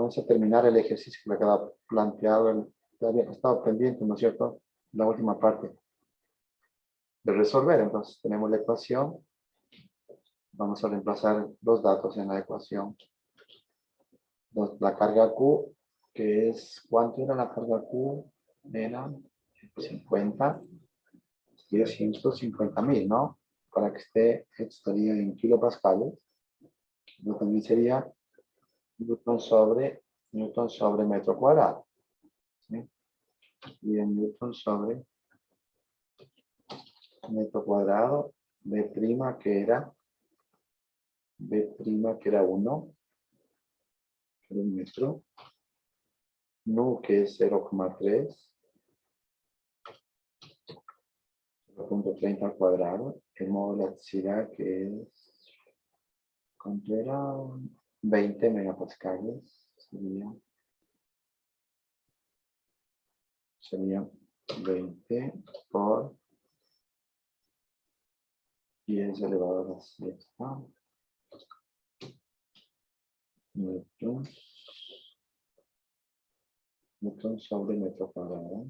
Vamos a terminar el ejercicio que le queda planteado. Había estado pendiente, ¿no es cierto? La última parte de resolver. Entonces tenemos la ecuación. Vamos a reemplazar los datos en la ecuación. La carga Q, que es, ¿cuánto era la carga Q? Era 50, 150.000, ¿no? Para que estaría en kilopascales. Lo también sería Newton sobre metro cuadrado. ¿Sí? Y en Newton sobre metro cuadrado, B' que era 1 por un metro, Nu que es 0,3, 0,30 al cuadrado, el modo de elasticidad que es, ¿cuánto era? 20 megapascales, sería 20 por 10 elevado a la sexta Newton sobre metro cuadrado.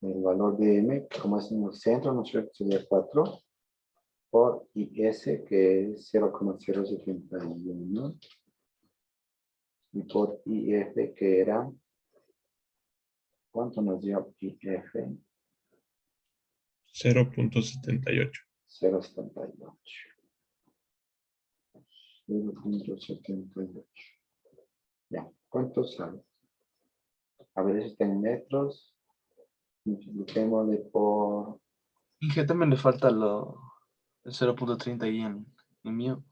El valor de M, como es en el centro, ¿no es cierto? Sería 4 por IS, que es 0,071. Y por IF, que era, ¿cuánto nos dio IF? 0.78. 0,78. 0,78. Ya, ¿cuánto sale? A ver, eso está en metros. Multipliquémosle por... Y que también le falta el 0.30 ahí en mío,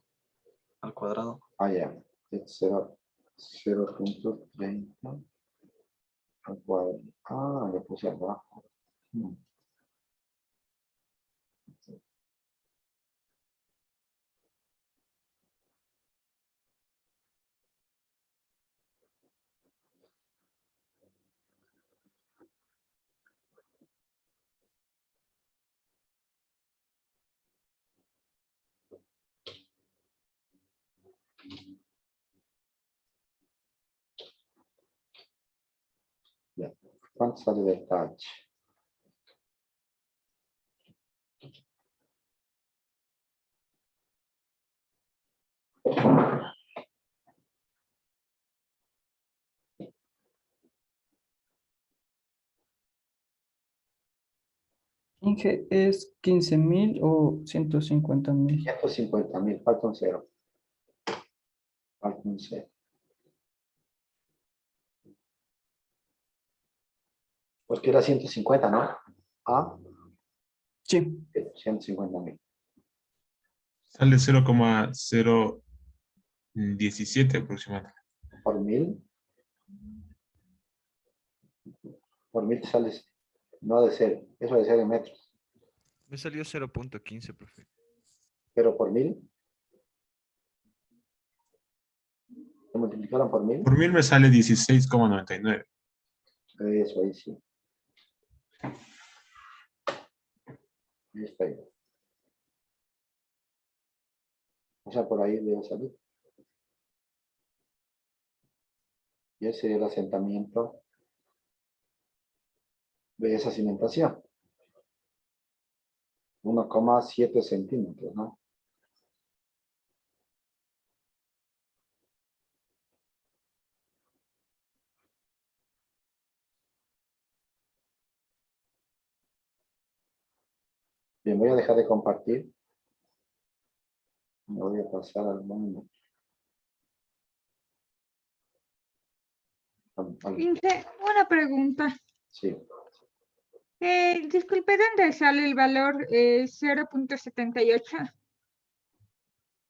al cuadrado. Ah, ya. Es 0,30 al cuadrado. Ah, le puse abajo. Ya. ¿Cuánto sale de touch? Inge, ¿es 15.000 o 150.000? 150.000, falta un cero. Falta un cero. Porque era 150, ¿no? Ah, Sí. 150.000. Sale 0,017 aproximadamente. Por mil te sales, no de cero, eso de ser en metros. Me salió 0.15, profe. Pero por mil, se multiplicaron por mil. Por 1000 me sale 16,99. Eso ahí sí. Ahí está. O sea, por ahí debe salir. Y ese sería el asentamiento de esa cimentación. 1,7 centímetros, ¿no? Bien, voy a dejar de compartir. Me voy a pasar al mundo. Inge, una pregunta. Sí. Disculpe, ¿dónde sale el valor 0.78?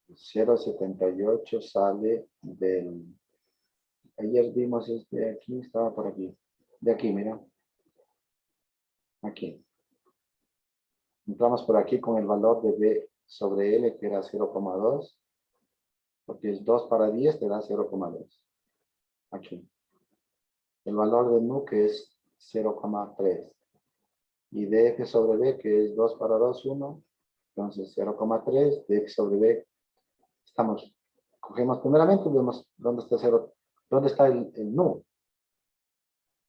0,78 sale del... Ayer vimos este aquí, estaba por aquí. De aquí, mira. Aquí. Entramos por aquí con el valor de B sobre L, que era 0,2. Porque es 2 para 10, te da 0,2. Aquí. El valor de Nu, que es 0,3. Y df sobre b, que es 2 para 2, 1. Entonces 0,3, df sobre b. Cogemos primeramente, vemos dónde está, dónde está el nu.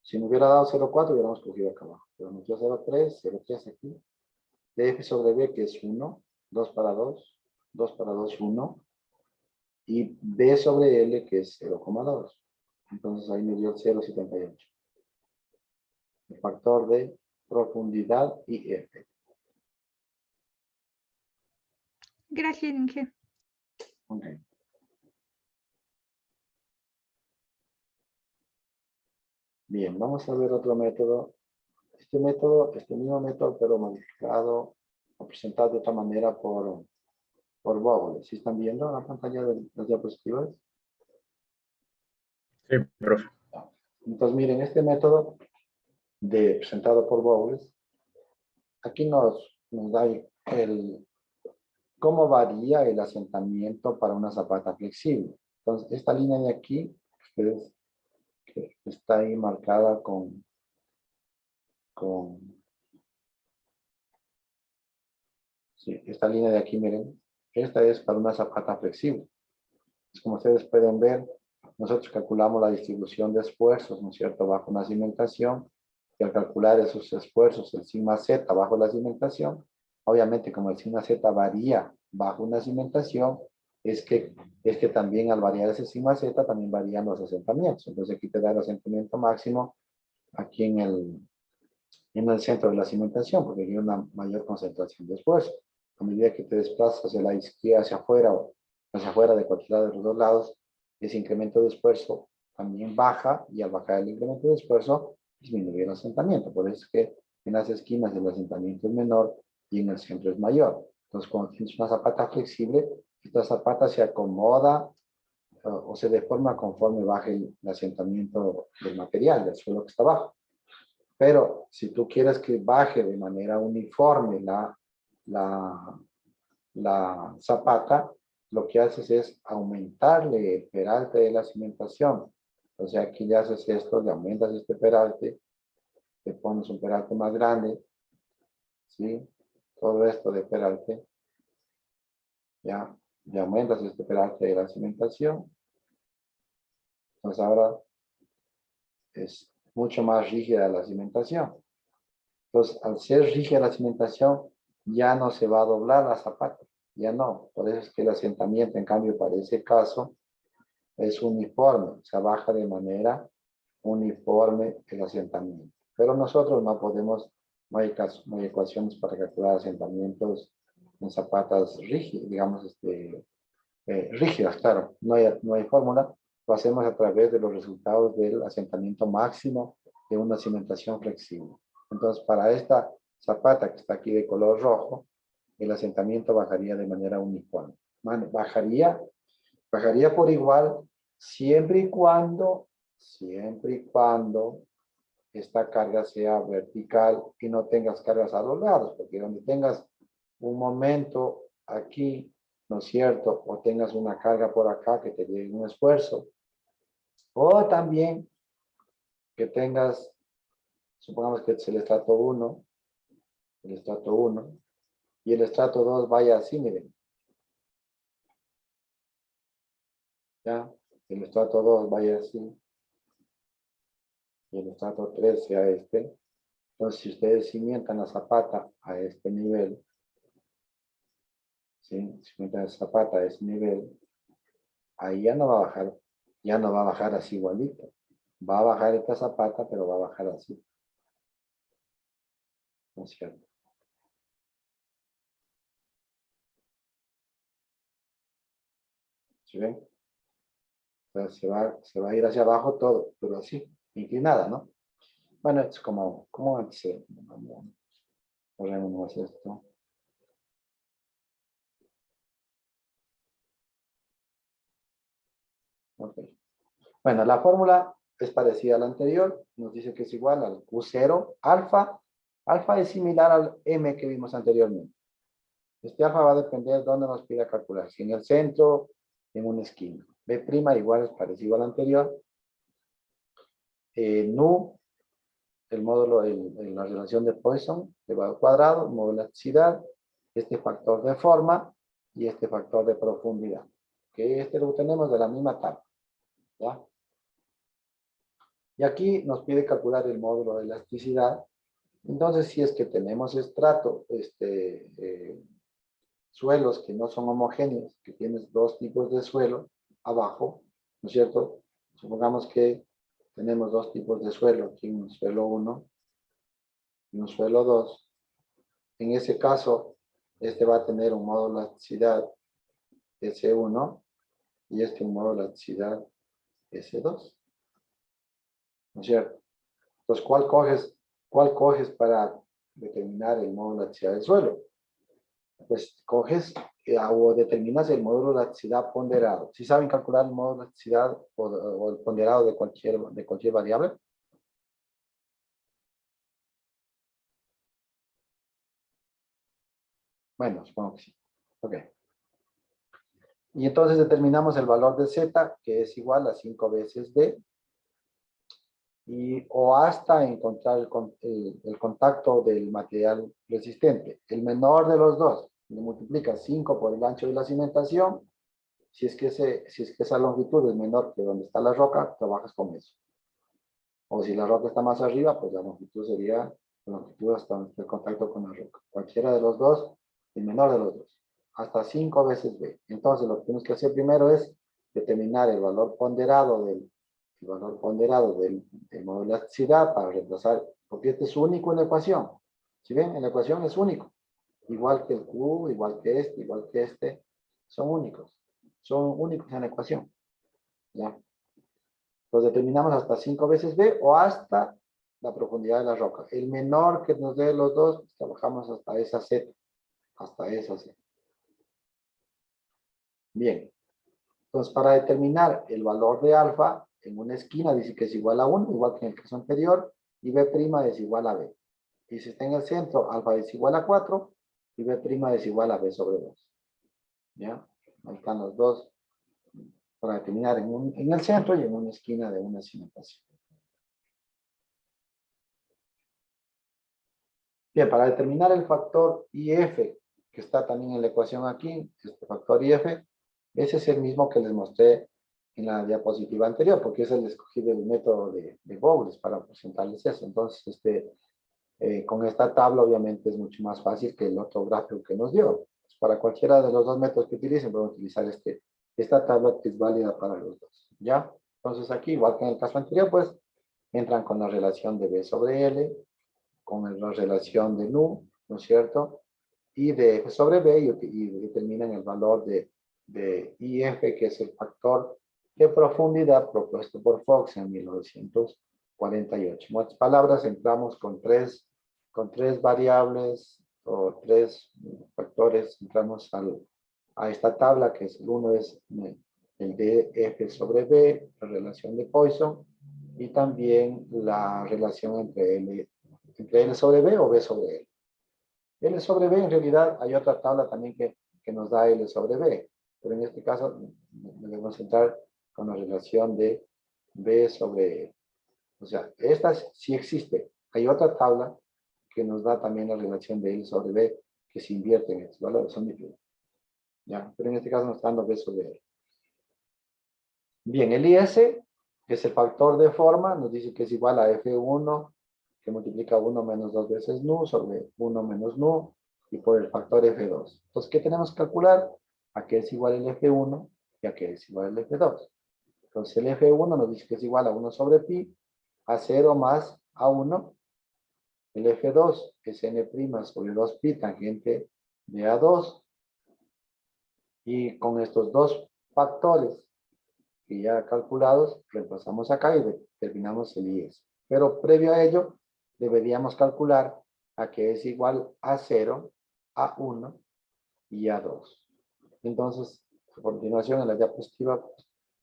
Si me hubiera dado 0,4, hubiéramos cogido acá abajo. Pero nos dio 0,3, 0,3 aquí. df sobre b, que es 1, 2 para 2, 2 para 2, 1. Y b sobre l, que es 0,2. Entonces ahí me dio 0,78. El factor de profundidad y f. Gracias, Inge. Ok. Bien, vamos a ver otro método. Este mismo método, pero modificado o presentado de otra manera por Vogel. ¿Sí están viendo la pantalla de las diapositivas? Sí, profe. Entonces, miren, este método presentado por Vogel, aquí nos da cómo varía el asentamiento para una zapata flexible. Entonces, esta línea de aquí, ustedes, que está ahí marcada sí, esta línea de aquí, miren, esta es para una zapata flexible. Pues como ustedes pueden ver, nosotros calculamos la distribución de esfuerzos, ¿no es cierto?, bajo una cimentación, y al calcular esos esfuerzos, el sigma z bajo la cimentación, obviamente como el sigma z varía bajo una cimentación, es que también al variar ese sigma z, también varían los asentamientos. Entonces aquí te da el asentamiento máximo aquí en el centro de la cimentación, porque hay una mayor concentración de esfuerzo. A medida que te desplazas hacia la izquierda, hacia afuera o hacia afuera de cualquiera de los dos lados, ese incremento de esfuerzo también baja, y al bajar el incremento de esfuerzo, disminuye el asentamiento. Por eso es que en las esquinas el asentamiento es menor y en el centro es mayor. Entonces, cuando tienes una zapata flexible, esta zapata se acomoda o se deforma conforme baje el asentamiento del material, del suelo que está abajo. Pero si tú quieres que baje de manera uniforme la zapata, lo que haces es aumentarle el peralte de la cimentación. O sea, aquí le haces esto, le aumentas este peralte, le pones un peralte más grande, ¿sí? Todo esto de peralte, ya, le aumentas este peralte de la cimentación. Entonces ahora es mucho más rígida la cimentación. Entonces, al ser rígida la cimentación, ya no se va a doblar la zapata, ya no. Por eso es que el asentamiento, en cambio, para ese caso, es uniforme, o sea, baja de manera uniforme el asentamiento. Pero nosotros no podemos, no hay ecuaciones para calcular asentamientos en zapatas rígidas, digamos, rígidas, claro, no hay fórmula. Lo hacemos a través de los resultados del asentamiento máximo de una cimentación flexible. Entonces, para esta zapata que está aquí de color rojo, el asentamiento bajaría de manera uniforme. Bajaría por igual siempre y cuando esta carga sea vertical y no tengas cargas a los lados, porque donde tengas un momento aquí, ¿no es cierto?, o tengas una carga por acá que te dé un esfuerzo, o también que tengas, supongamos que es el estrato 1, y el estrato 2 vaya así, miren. ¿Ya? El estrato 2 vaya así, y el estrato 3 sea este. Entonces, si ustedes cimientan la zapata a este nivel, ¿sí? Cimientan la zapata a ese nivel, ahí ya no va a bajar así igualito. Va a bajar esta zapata, pero va a bajar así. ¿No es cierto? ¿Sí ven? Entonces se va a ir hacia abajo todo, pero así, inclinada, ¿no? Bueno, es como se... Borremos esto. Ok. Bueno, la fórmula es parecida a la anterior. Nos dice que es igual al Q0 alfa. Alfa es similar al M que vimos anteriormente. Este alfa va a depender de dónde nos pida calcular. Si en el centro, en una esquina. B' igual es parecido al anterior. Nu el módulo, la relación de Poisson elevado al cuadrado, módulo de elasticidad, este factor de forma y este factor de profundidad. Que este lo tenemos de la misma tabla. ¿Ya? Y aquí nos pide calcular el módulo de elasticidad. Entonces, si es que tenemos estrato, suelos que no son homogéneos, que tienes dos tipos de suelo abajo, ¿no es cierto? Supongamos que tenemos dos tipos de suelo, aquí un suelo 1 y un suelo 2. En ese caso, este va a tener un módulo de elasticidad S1 y este un módulo de elasticidad S2. ¿No es cierto? Entonces, ¿cuál coges para determinar el módulo de elasticidad del suelo? Pues coges o determinas el módulo de elasticidad ponderado. ¿Sí saben calcular el módulo de elasticidad o el ponderado de cualquier variable? Bueno, supongo que sí. Ok. Y entonces determinamos el valor de Z, que es igual a 5 veces B, o hasta encontrar el contacto del material resistente. El menor de los dos, le multiplica 5 por el ancho de la cimentación. Si es que esa longitud es menor que donde está la roca, trabajas con eso. O si la roca está más arriba, pues la longitud sería la longitud hasta donde está el contacto con la roca. Cualquiera de los dos, el menor de los dos. Hasta 5 veces B. Entonces lo que tenemos que hacer primero es determinar el valor ponderado del módulo de elasticidad para reemplazar, porque este es único en la ecuación. Si ven, en la ecuación es único. Igual que el Q, igual que este, son únicos. Son únicos en la ecuación. ¿Ya? Los determinamos hasta 5 veces B o hasta la profundidad de la roca. El menor que nos dé los dos, pues, trabajamos hasta esa Z. Hasta esa Z. Bien. Entonces, para determinar el valor de alfa, en una esquina dice que es igual a 1, igual que en el caso anterior, y B' es igual a B. Y si está en el centro, alfa es igual a 4, y B' es igual a B sobre 2. ¿Ya? Ahí están los dos para determinar en el centro y en una esquina de una cimentación. Bien, para determinar el factor IF, que está también en la ecuación aquí, este factor IF, ese es el mismo que les mostré en la diapositiva anterior, porque es el escogido del método de Bowles para presentarles eso. Entonces, con esta tabla obviamente es mucho más fácil que el otro gráfico que nos dio. Para cualquiera de los dos métodos que utilicen, pueden utilizar esta tabla que es válida para los dos. ¿Ya? Entonces aquí, igual que en el caso anterior, pues, entran con la relación de B sobre L, con la relación de nu, ¿no es cierto? Y de F sobre B y determinan el valor de IF, que es el factor de profundidad propuesto por Fox en 1948. En otras palabras, entramos con tres variables o tres factores, entramos a esta tabla, que es uno es el de F sobre B, la relación de Poisson, y también la relación entre L sobre B o B sobre L. L sobre B, en realidad, hay otra tabla también que nos da L sobre B, pero en este caso debemos centrar con la relación de B sobre L. O sea, esta sí existe. Hay otra tabla que nos da también la relación de L sobre B, que se invierte en estos valores, son diferentes. ¿Ya? Pero en este caso nos está dando B sobre L. Bien, el IS es el factor de forma, nos dice que es igual a F1, que multiplica 1 menos 2 veces nu sobre 1 menos nu, y por el factor F2. Entonces, ¿qué tenemos que calcular? A qué es igual el F1 y a qué es igual el F2. Entonces, el F1 nos dice que es igual a 1 sobre pi, a 0 más A1. El F2 es n' sobre 2pi tangente de A2. Y con estos dos factores que ya calculados, reemplazamos acá y determinamos el IS. Pero previo a ello, deberíamos calcular a que es igual a 0, a 1 y a 2. Entonces, a continuación, en la diapositiva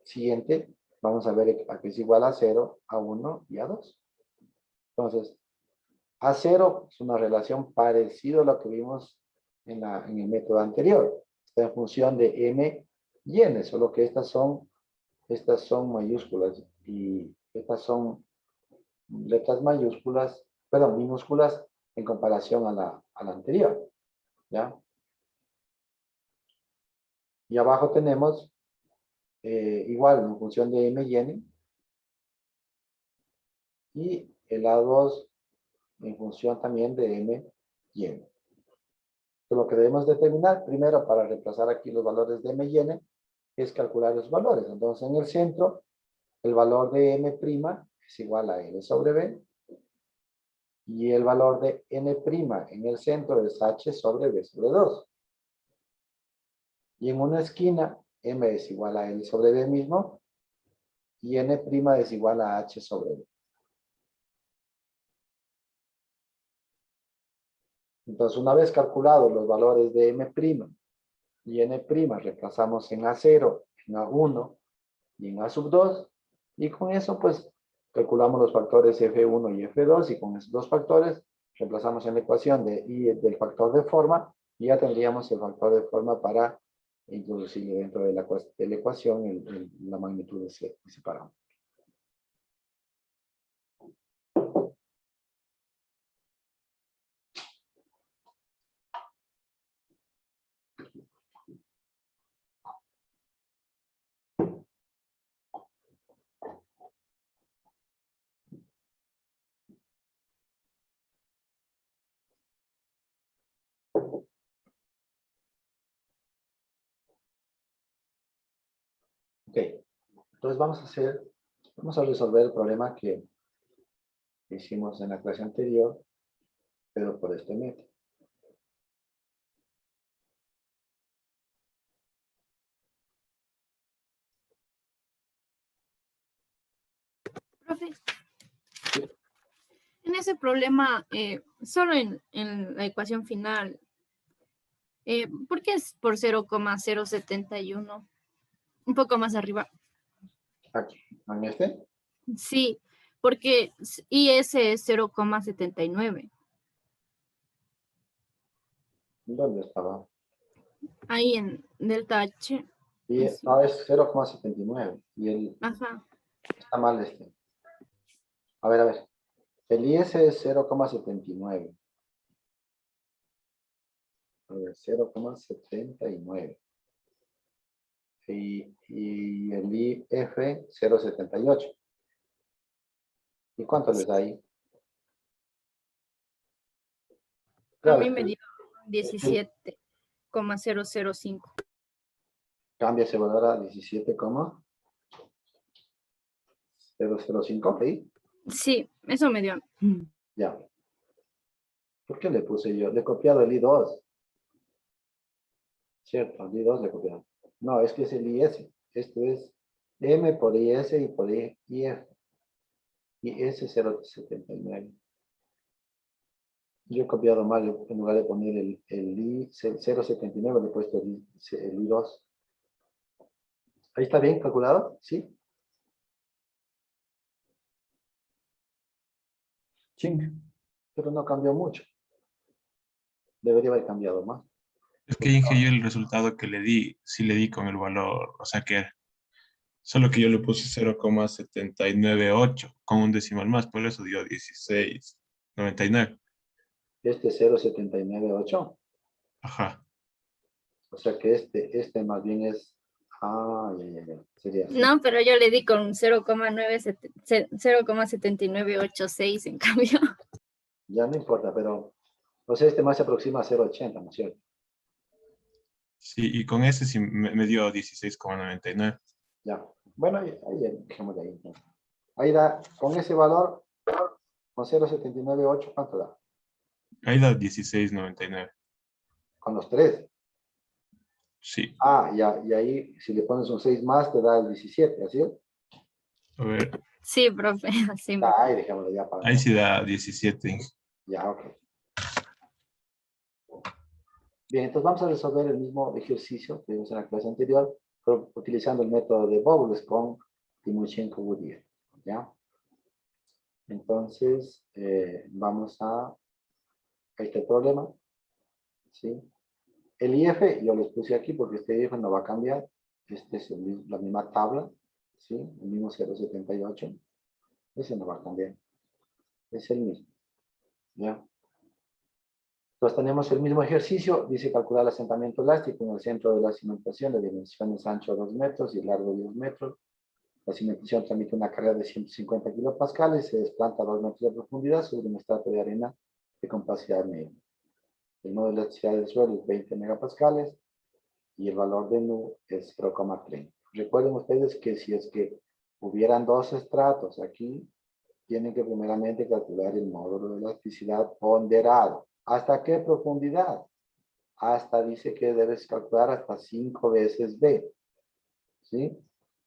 siguiente, vamos a ver a que es igual a 0, a 1 y a 2. Entonces, a 0 es una relación parecida a lo que vimos en el método anterior. Está en función de m y n, solo que estas son mayúsculas y estas son letras mayúsculas, perdón, minúsculas en comparación a la anterior. ¿Ya? Y abajo tenemos igual en función de M y N. Y el A2 en función también de M y N. Entonces, lo que debemos determinar primero para reemplazar aquí los valores de M y N es calcular los valores. Entonces, en el centro, el valor de M' es igual a N sobre B. Y el valor de N' en el centro es H sobre B sobre 2. Y en una esquina, M es igual a L sobre B mismo. Y N' es igual a H sobre B. Entonces, una vez calculados los valores de M' y N', reemplazamos en A0, en A1 y en A sub 2. Y con eso, pues, calculamos los factores F1 y F2. Y con esos dos factores, reemplazamos en la ecuación del factor de forma. Y ya tendríamos el factor de forma para introducir dentro de la ecuación la magnitud de ese parámetro. Ok, entonces vamos a resolver el problema que hicimos en la clase anterior, pero por este método. Profe, en ese problema, solo en la ecuación final, ¿por qué es por 0,071? Un poco más arriba. Aquí, en este. Sí, porque IS es 0,79. ¿Dónde estaba? Ahí en delta H. Y Sí. no, es 0,79. Y Ajá. está mal este. A ver. El IS es 0,79. A ver, 0,79. Y el IF 0,78. ¿Y cuánto les da ahí? A Claro, mí es me que dio 17,005. cambia ese valor a 17,005. ¿Sí? Sí, eso me dio. Ya. ¿Por qué le puse yo? Le he copiado el I2. Cierto, el I2 le he copiado. No, es que es el IS. Esto es M por IS y por IF. IS 0,79. Yo he copiado mal, en lugar de poner el I 0,79, le he puesto el I2. ¿Ahí está bien calculado? ¿Sí? Sí. Pero no cambió mucho. Debería haber cambiado más. Es que Inge, yo el resultado que le di, sí le di con el valor, o sea que solo que yo le puse 0,798 con un decimal más, por eso dio 16,99. Este 0,798. Ajá. O sea que este más bien es... Ah, ya. Sería así. No, pero yo le di con 0,7986 en cambio. Ya no importa, pero... O sea, este más se aproxima a 0,80, ¿no es cierto? Sí, y con ese sí me dio 16,99. Ya. Bueno, ahí dejémosle ahí. Entonces. Ahí da, con ese valor, con 0,798, ¿cuánto da? Ahí da 16,99. Con los tres. Sí. Ah, ya, y ahí, si le pones un 6 más, te da el 17, ¿así es? A ver, Sí, profe, así me. Ahí dejémoslo ya para... ahí sí da 17, Inge. Ya, ok. Bien, entonces vamos a resolver el mismo ejercicio que vimos en la clase anterior, pero utilizando el método de Bowles con Timoshenko-Woodier, ¿ya? Entonces, vamos a este problema, ¿sí? El IF, yo les puse aquí porque este IF no va a cambiar. Este es la misma tabla, ¿sí? El mismo 0,78. Ese no va a cambiar. Es el mismo. ¿Ya? Entonces tenemos el mismo ejercicio. Dice calcular el asentamiento elástico en el centro de la cimentación de dimensiones ancho 2 metros y largo 10 metros. La cimentación transmite una carga de 150 kilopascales, se desplanta a 2 metros de profundidad sobre un estrato de arena de compacidad media. El modo de elasticidad del suelo es 20 megapascales y el valor de nu es 0,30. Recuerden ustedes que si es que hubieran dos estratos aquí, tienen que primeramente calcular el módulo de elasticidad ponderado. ¿Hasta qué profundidad? Hasta dice que debes calcular hasta 5 veces B. ¿Sí?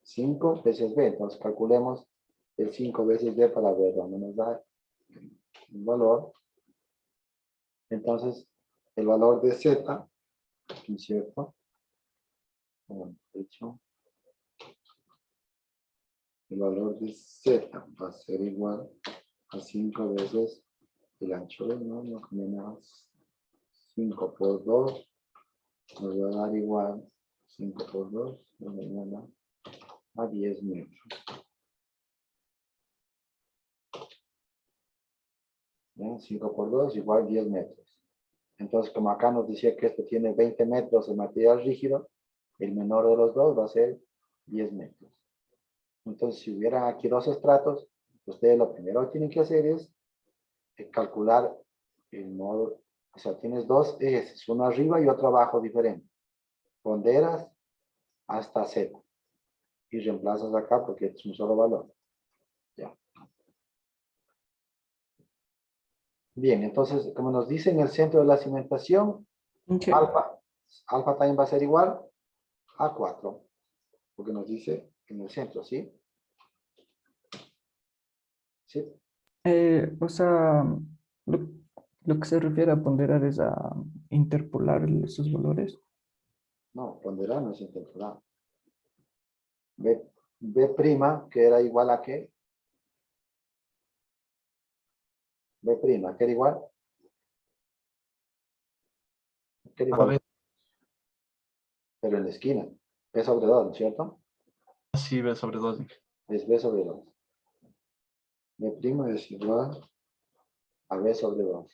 5 veces B. Entonces calculemos el 5 veces B para ver dónde nos da el valor. Entonces, el valor de Z, ¿no es cierto? Bueno, de hecho, el valor de Z va a ser igual a 5 veces el ancho de no menos 5 por 2 nos va a dar igual 5 por 2 nos va a dar a 10 metros. ¿Bien? 5 por 2 igual 10 metros. Entonces, como acá nos decía que esto tiene 20 metros de material rígido, el menor de los dos va a ser 10 metros. Entonces, si hubiera aquí dos estratos, ustedes lo primero que tienen que hacer es calcular el modo, o sea, tienes dos ejes, uno arriba y otro abajo diferente. Ponderas hasta Z. Y reemplazas acá porque es un solo valor. Ya. Bien, entonces, como nos dice en el centro de la cimentación, Inge, alfa también va a ser igual a 4. Porque nos dice en el centro, ¿sí? ¿Sí? o sea, lo, lo que se refiere a ponderar es a interpolar esos valores. No, ponderar no es interpolar. B', que era igual a qué? B', que era igual. Que era A igual, ver, pero en la esquina. B sobre 2, ¿no es cierto? sí, B sobre 2. Es B sobre 2. B' es igual a B sobre 2.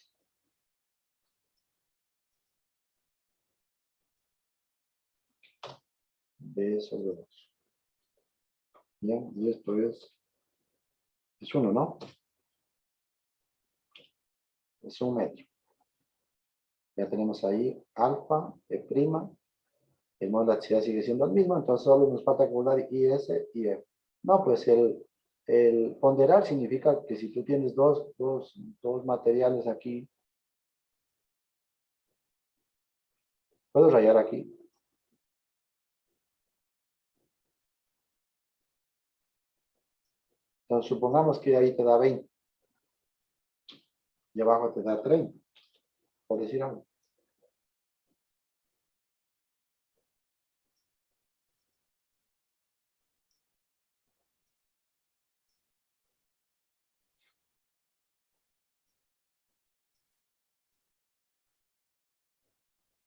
B sobre 2. Bien, y esto es 1, ¿no? Es 1 metro. Ya tenemos ahí alfa, B', el modo de elasticidad sigue siendo el mismo, entonces solo nos falta calcular IS y F. No, pues el ponderar significa que si tú tienes dos materiales aquí, puedo rayar aquí. Entonces supongamos que ahí te da 20 y abajo te da 30, por decir algo.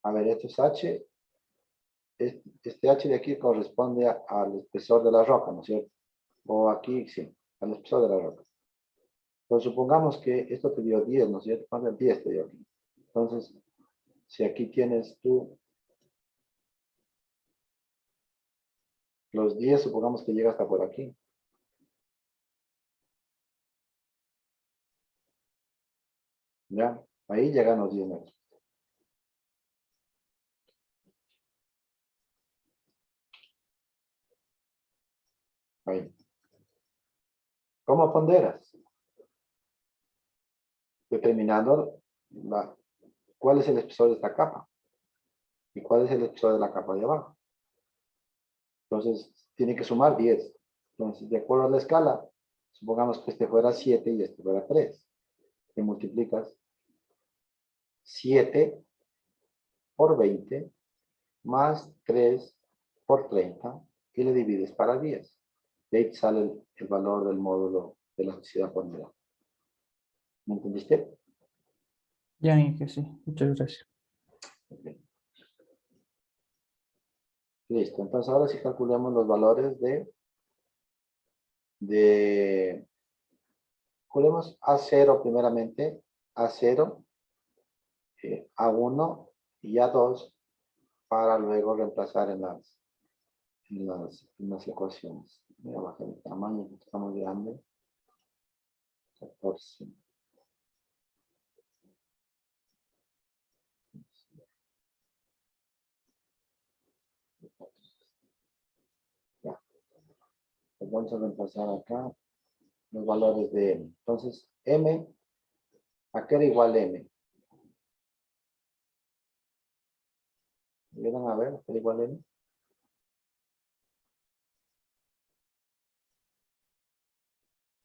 A ver, esto es H. Este H de aquí corresponde al espesor de la roca, ¿no es cierto? O aquí, sí, al espesor de la roca. Pues supongamos que esto te dio 10, ¿no es cierto? ¿Cuánto 10 te dio aquí? Entonces, si aquí tienes tú los 10, supongamos que llega hasta por aquí. ¿Ya? Ahí llegan los 10 metros. Ahí. ¿Cómo ponderas? Determinando cuál es el espesor de esta capa y cuál es el espesor de la capa de abajo. Entonces, tiene que sumar 10. Entonces, de acuerdo a la escala, supongamos que este fuera 7 y este fuera 3. Y multiplicas 7 por 20 más 3 por 30 y le divides para 10. De ahí sale el valor del módulo de elasticidad ponderada. ¿Me entendiste? Ya, Inge, sí. Muchas gracias. Okay. Listo. Entonces ahora sí calculemos los valores de calculemos A0 primeramente, A0, A1 y A2 para luego reemplazar en las ecuaciones. Voy a bajar el tamaño, que está muy grande. 14. Ya. Pues vamos a reemplazar acá los valores de M. Entonces, M, ¿a qué era igual M? ¿Llegan a ver a qué era igual M?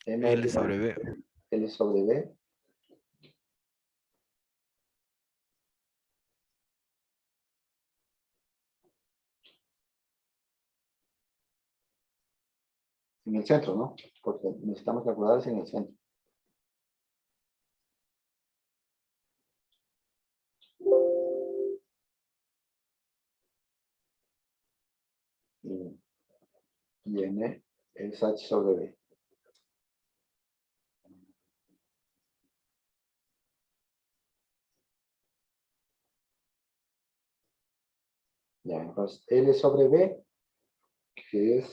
M L es igual sobre B. L sobre B. En el centro, ¿no? Porque necesitamos calcular en el centro. Y N es H sobre B. Ya, entonces L sobre B, que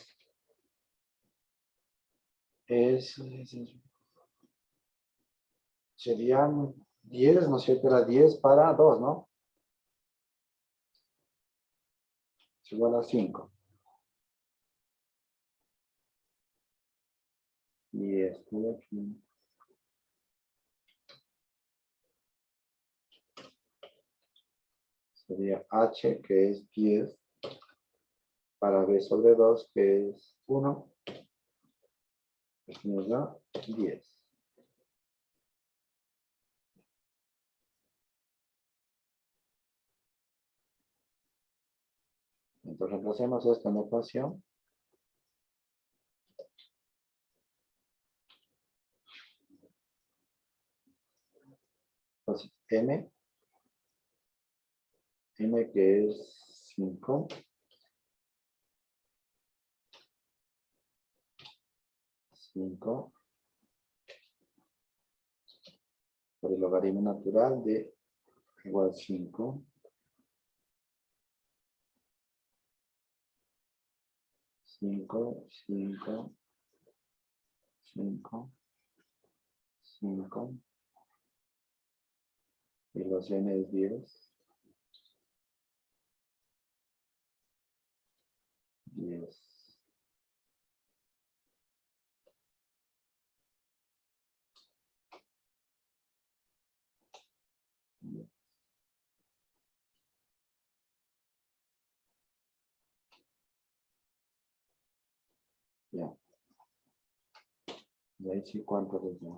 serían 10, ¿no es cierto? Era 10 para 2, ¿no? Es igual a 5. Y esto de aquí sería H, que es 10, para B sobre 2, que es 1. Esto nos da 10. Entonces reemplacemos esto en la ecuación. Entonces, M que es 5, 5 por el logaritmo natural de igual 5, 5, 5, 5, 5, y los N es 10, 10. Ya. Y ahí sí, ¿cuánto les da?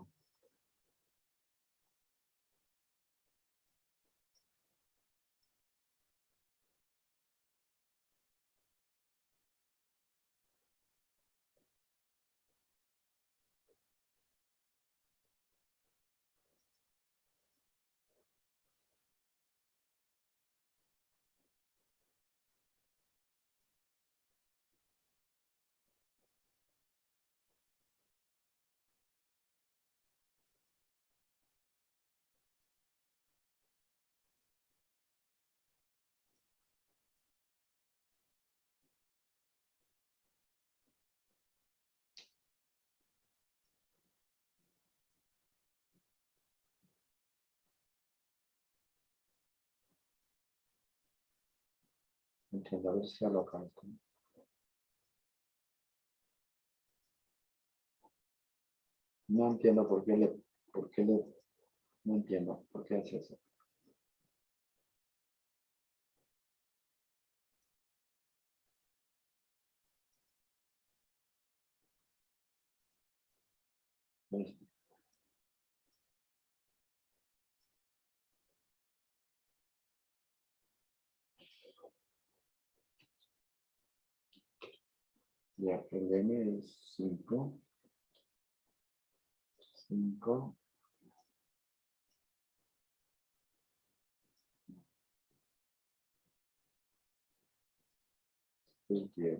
Entiendo, a ver si lo calculo. No entiendo no entiendo por qué hace eso. ¿Ves? Ya, el M es 5, 5, es 10,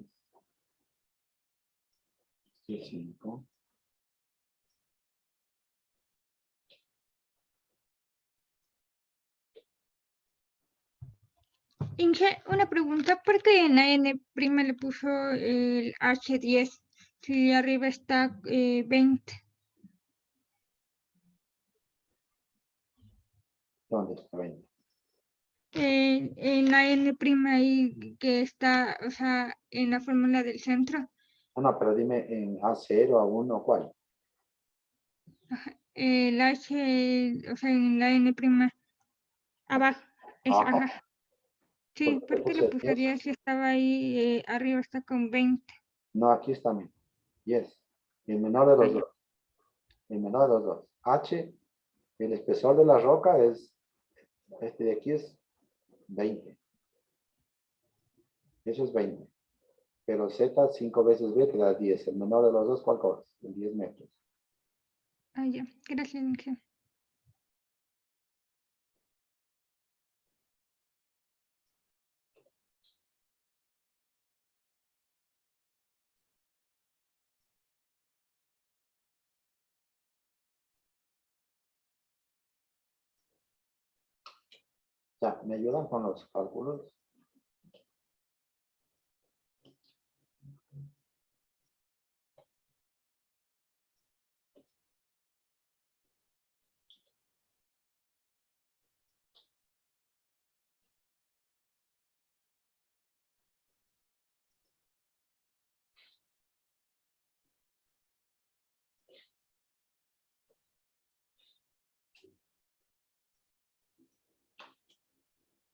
es 5, Inge, una pregunta, ¿por qué en la N' le puso el H10 si arriba está 20? ¿Dónde está 20? En la N' ahí que está, o sea, en la fórmula del centro. Ah, no, pero dime en A0, A1, ¿cuál? El H, o sea, en la N' abajo. Abajo. Ajá. Sí, ¿Por ¿por qué qué le puse puso 10? 10 si estaba ahí arriba está con 20? No, aquí está 10. El menor de los Ahí. dos. El menor de los dos. H, el espesor de la roca es, este de aquí es 20. Eso es 20. Pero Z, 5 veces B te da 10. El menor de los dos, ¿cuál cobras? En 10 metros. Ah, ya. Gracias, Inge. Ya, ¿me ayudan con los cálculos?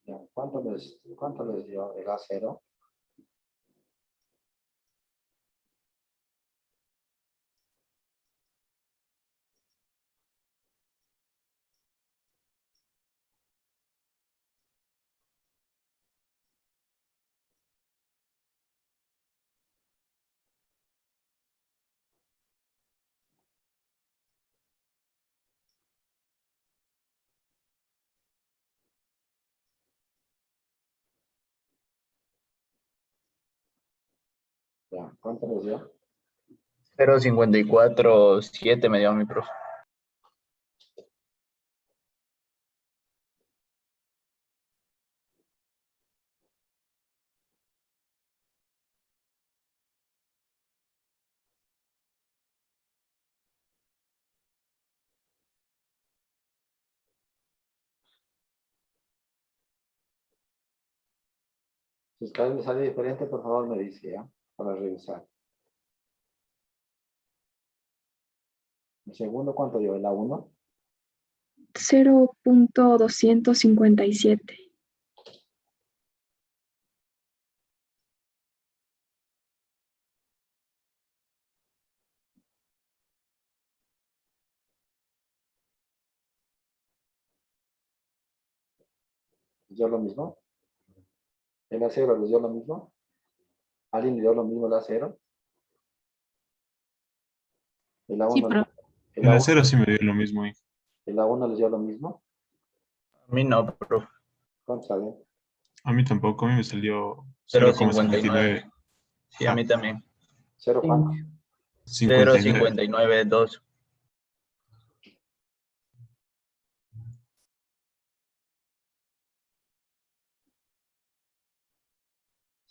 Ya, ¿cuánto les dio el A0? Ya, ¿cuánto les dio? 0,54,7 me dio mi profe. Si ustedes les sale diferente, por favor me dice, ¿ya? Para revisar. ¿El segundo cuánto dio? ¿El A1? 0,257. ¿Les dio lo mismo? ¿El A0 les dio lo mismo? ¿Alguien le dio lo mismo el A0? ¿El Sí, A1, profe. el El A1, acero sí me dio lo mismo. el A1 les dio lo mismo? A mí no, profe. ¿Cuánto saben? A mí tampoco, a mí me salió 0,59. 0,59. Sí, a mí también. ¿Cero cuánto? 59. 0,59,2.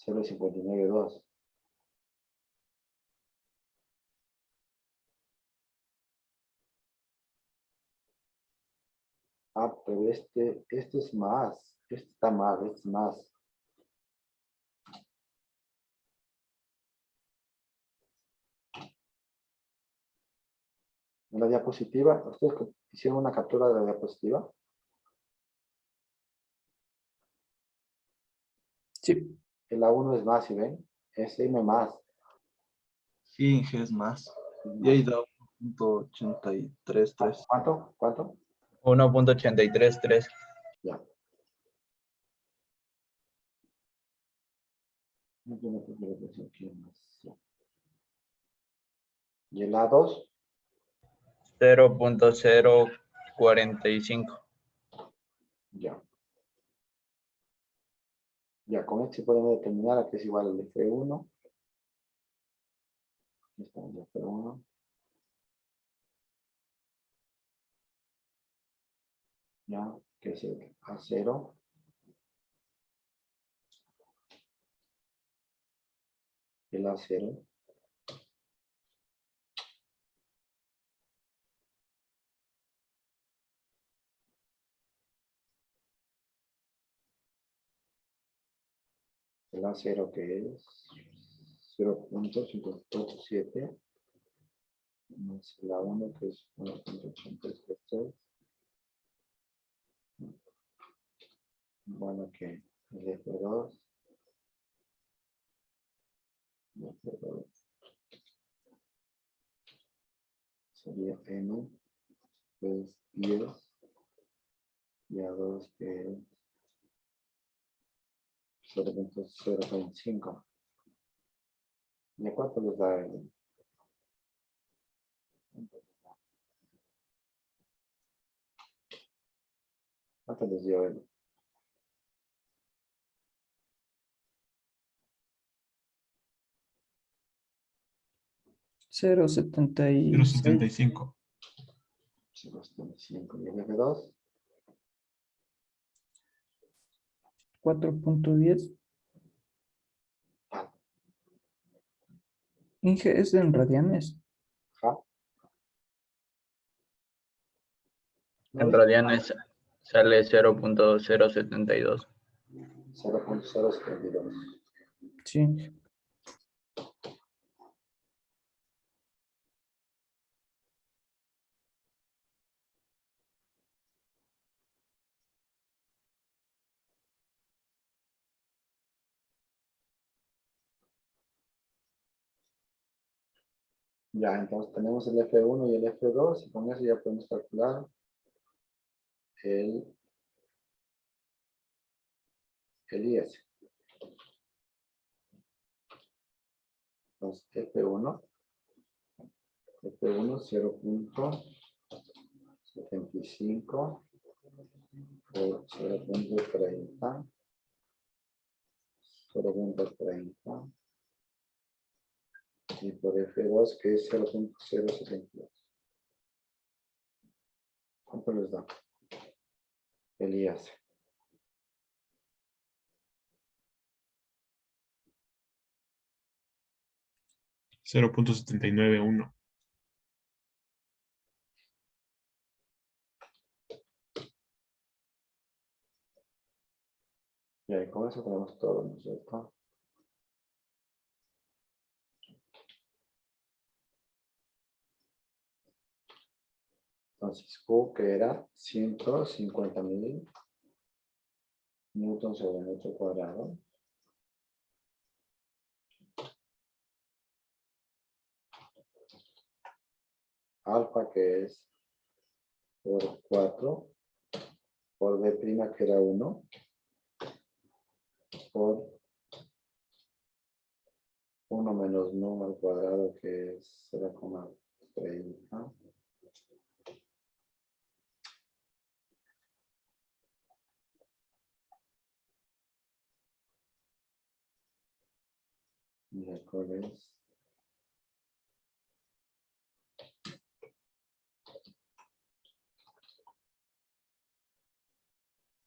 0,59,2. Ah, pero este es más. Este está mal, este es más. En la diapositiva, ¿ustedes hicieron una captura de la diapositiva? Sí. El A1 es más, ¿sí ven? Es M más. Sí, Inge, es más. Y ahí da 1.833. ¿Cuánto? ¿Cuánto? 1,833. Ya. No tiene por qué repetir aquí más. Ya. ¿Y el A2? 0,045. Ya. Ya, con esto se pueden determinar a que es igual al de F1. Aquí está el de F1. Ya, que es el A0. el A0. El A0 que es 0.547 más la 1 que es 1.833. Bueno, que el F2 sería N, que es 10, y A2 que es 0.025. ¿Y a cuánto les da el? ¿Cuánto les dio el? 0.76. 0.75. 0.75. ¿Y el F2? 4.10. Ah, Inge es en radianes. ja. En radianes sale 0.072. 0.072. Sí. Ya, entonces tenemos el F1 y el F2 y con eso ya podemos calcular el IS. Entonces F1 0.75 por 0.30, 0.30 y por F2 que es 0.072. ¿Cuánto les da? El IS. 0.791. Y ahí con eso tenemos todo, ¿no es cierto? Entonces, Q que era 150.000 newtons sobre metro cuadrado. Alfa que es por 4, por B' que era 1, por 1 menos nu al cuadrado que es 0,30. Miércoles.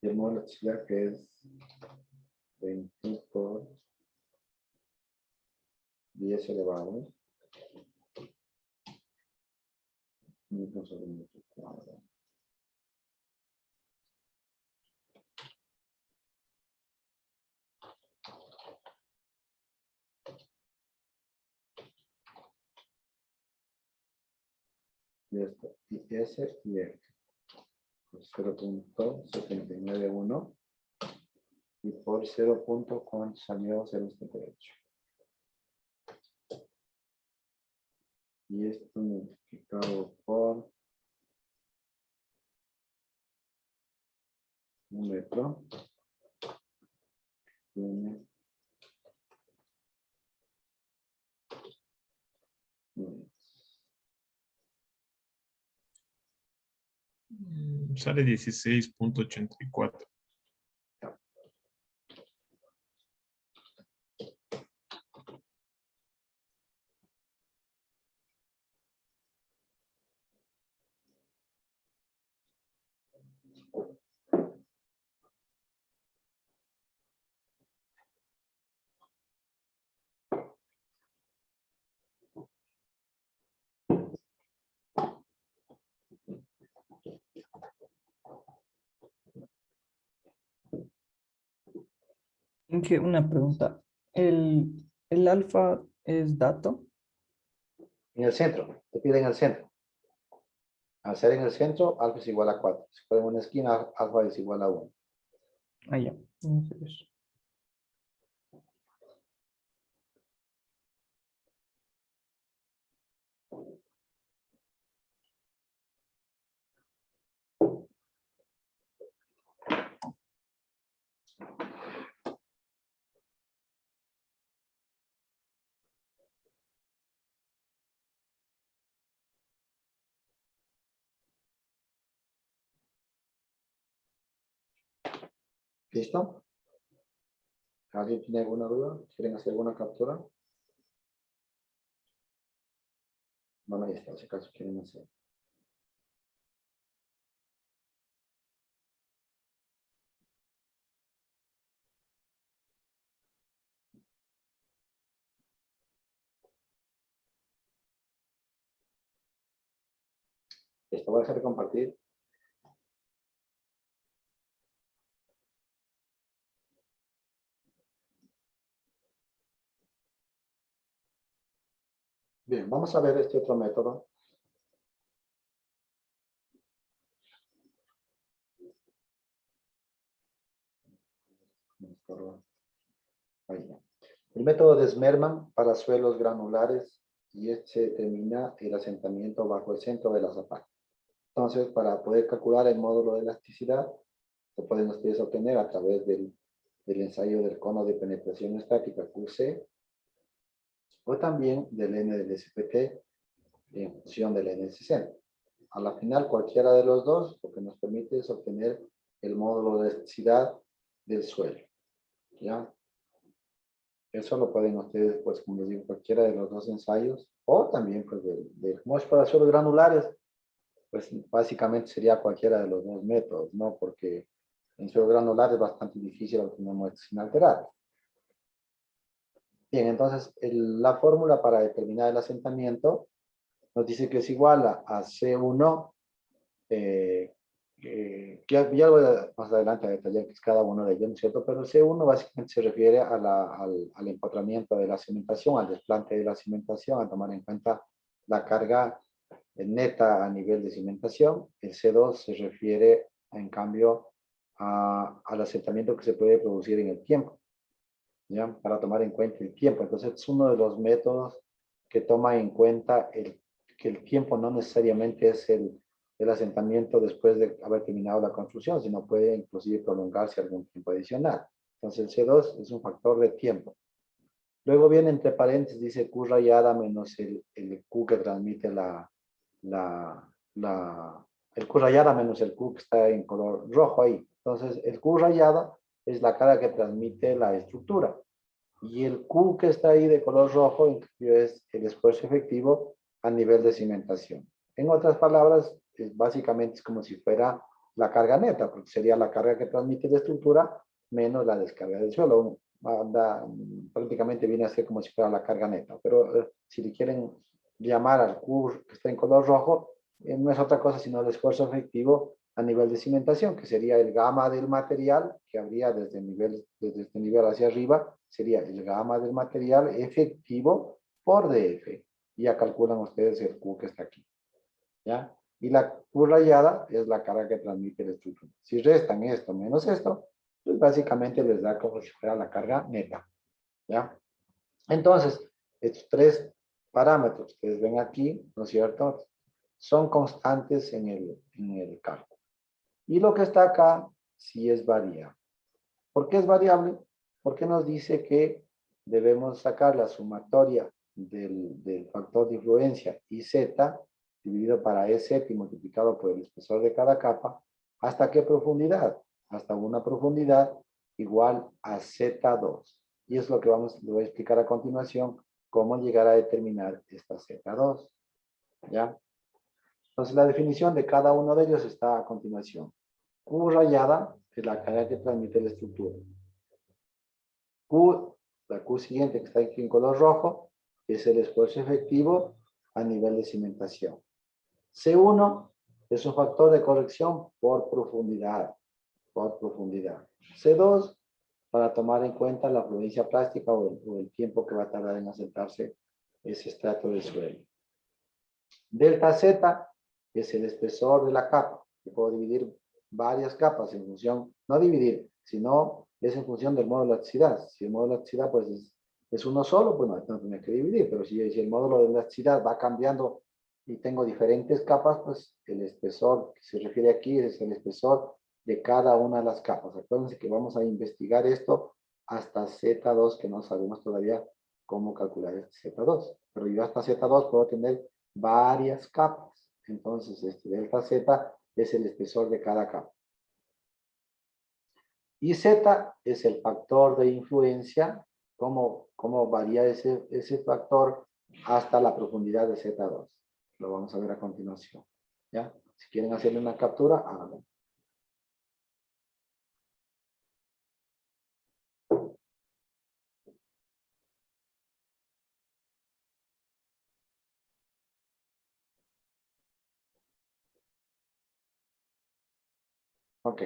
Y el módulo auxiliar que es 20 por 10 elevado. Newton sobre metro cuadrado. Y esto, y S y F. 0.791 y por 0. Con salió 0.78. Y esto multiplicado por 1 metro tiene Sale 16.84. Inge, una pregunta. ¿El alfa es dato? En el centro, te piden el centro. Al ser en el centro, alfa es igual a 4. Si fuera en una esquina, alfa es igual a 1. Ah, ya. Entonces, ¿Listo? ¿Alguien tiene alguna duda? ¿Quieren hacer alguna captura? Bueno, ahí está, si acaso quieren hacer. Esto voy a dejar de compartir. Bien, vamos a ver este otro método. Ahí va. El método de Smerman para suelos granulares y este determina el asentamiento bajo el centro de la zapata. Entonces, para poder calcular el módulo de elasticidad, lo pueden ustedes obtener a través del ensayo del cono de penetración estática QC o también del N del SPT en función del N60. A la final, cualquiera de los dos, lo que nos permite es obtener el módulo de elasticidad del suelo. ¿Ya? Eso lo pueden ustedes, pues, como les digo, cualquiera de los dos ensayos, o también, pues, como es para suelos granulares, pues, básicamente sería cualquiera de los dos métodos, ¿no? Porque en suelo granular es bastante difícil obtener muestras sin alterar. Bien, entonces, la fórmula para determinar el asentamiento nos dice que es igual a C1, que ya voy más adelante a detallar que es cada uno de ellos, ¿no es cierto? Pero el C1 básicamente se refiere al empotramiento de la cimentación, al desplante de la cimentación, a tomar en cuenta la carga neta a nivel de cimentación. El C2 se refiere, en cambio, al asentamiento que se puede producir en el tiempo, ¿ya? Para tomar en cuenta el tiempo. Entonces, es uno de los métodos que toma en cuenta que el tiempo no necesariamente es el asentamiento después de haber terminado la construcción, sino puede inclusive prolongarse algún tiempo adicional. Entonces, el C2 es un factor de tiempo. Luego viene entre paréntesis, dice Q rayada menos el Q que transmite el Q rayada menos el Q que está en color rojo ahí. Entonces, el Q rayada es la carga que transmite la estructura. Y el Q que está ahí de color rojo es el esfuerzo efectivo a nivel de cimentación. En otras palabras, básicamente es como si fuera la carga neta, porque sería la carga que transmite la estructura menos la descarga del suelo. Prácticamente viene a ser como si fuera la carga neta. Pero si le quieren llamar al Q que está en color rojo, no es otra cosa sino el esfuerzo efectivo a nivel de cimentación, que sería el gamma del material, que habría desde este nivel hacia arriba, sería el gamma del material efectivo por DF. Y ya calculan ustedes el Q que está aquí. ¿Ya? Y la Q rayada es la carga que transmite la estructura. Si restan esto menos esto, pues básicamente les da como si fuera la carga neta. ¿Ya? Entonces, estos tres parámetros que ustedes ven aquí, ¿no es cierto?, son constantes en el cálculo. Y lo que está acá sí es variable. ¿Por qué es variable? Porque nos dice que debemos sacar la sumatoria del factor de influencia IZ dividido para EZ y multiplicado por el espesor de cada capa. ¿Hasta qué profundidad? Hasta una profundidad igual a Z2. Y es lo que les voy a explicar a continuación, cómo llegar a determinar esta Z2. ¿Ya? Entonces, la definición de cada uno de ellos está a continuación. Q rayada es la carga que transmite la estructura. La Q siguiente que está aquí en color rojo, es el esfuerzo efectivo a nivel de cimentación. C1 es un factor de corrección por profundidad. C2 para tomar en cuenta la fluencia plástica o el tiempo que va a tardar en asentarse ese estrato del suelo. Delta Z es el espesor de la capa. Yo puedo dividir varias capas en función, no dividir, sino es en función del módulo de elasticidad. Si el módulo de elasticidad pues es uno solo, pues no tiene que dividir, pero si el módulo de elasticidad va cambiando y tengo diferentes capas, pues el espesor que se refiere aquí es el espesor de cada una de las capas. Acuérdense que vamos a investigar esto hasta Z2, que no sabemos todavía cómo calcular este Z2. Pero yo hasta Z2 puedo tener varias capas. Entonces, este delta Z es el espesor de cada capa. Y Z es el factor de influencia, cómo varía ese factor hasta la profundidad de Z2. Lo vamos a ver a continuación. ¿Ya? Si quieren hacerle una captura, háganlo. Ok.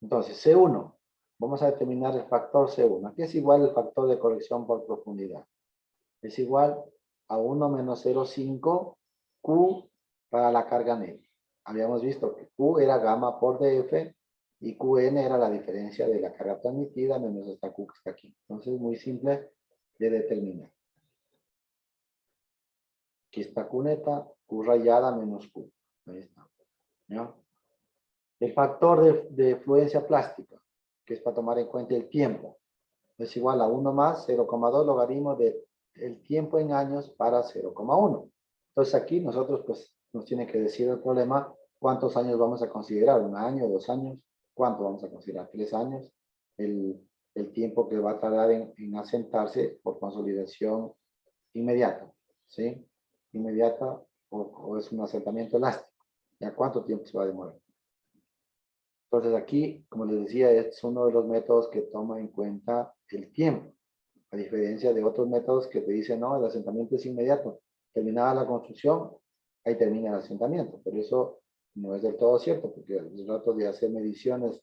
Entonces, C1. Vamos a determinar el factor C1. Aquí es igual el factor de corrección por profundidad. Es igual a 1 menos 0,5 Q para la carga media. Habíamos visto que Q era gamma por DF y QN era la diferencia de la carga transmitida menos esta Q que está aquí. Entonces, muy simple de determinar. Aquí está Q neta, Q rayada menos Q. Ahí está. ¿Ya? El factor de fluencia plástica, que es para tomar en cuenta el tiempo, es igual a 1 más 0,2 logaritmo del tiempo en años para 0,1. Entonces aquí nosotros pues nos tiene que decir el problema cuántos años vamos a considerar, 1 año, 2 años, cuánto vamos a considerar, 3 años, el tiempo que va a tardar en asentarse por consolidación inmediata, ¿sí? Inmediata o es un asentamiento elástico. ¿Ya cuánto tiempo se va a demorar? Entonces aquí, como les decía, es uno de los métodos que toma en cuenta el tiempo, a diferencia de otros métodos que te dicen, no, el asentamiento es inmediato. Terminada la construcción, ahí termina el asentamiento, pero eso no es del todo cierto, porque al rato de hacer mediciones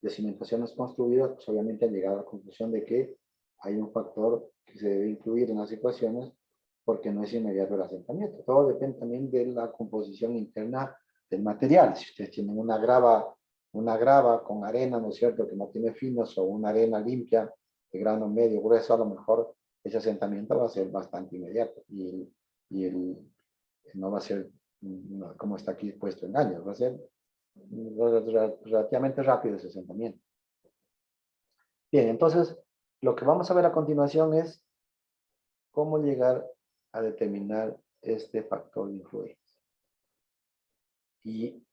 de cimentaciones construidas, pues obviamente han llegado a la conclusión de que hay un factor que se debe incluir en las ecuaciones porque no es inmediato el asentamiento. Todo depende también de la composición interna del material. Si ustedes tienen una grava con arena, ¿no es cierto?, que no tiene finos, o una arena limpia de grano medio grueso, a lo mejor ese asentamiento va a ser bastante inmediato y no va a ser como está aquí puesto en años, va a ser relativamente rápido ese asentamiento. Bien, entonces lo que vamos a ver a continuación es cómo llegar a determinar este factor de influencia. Y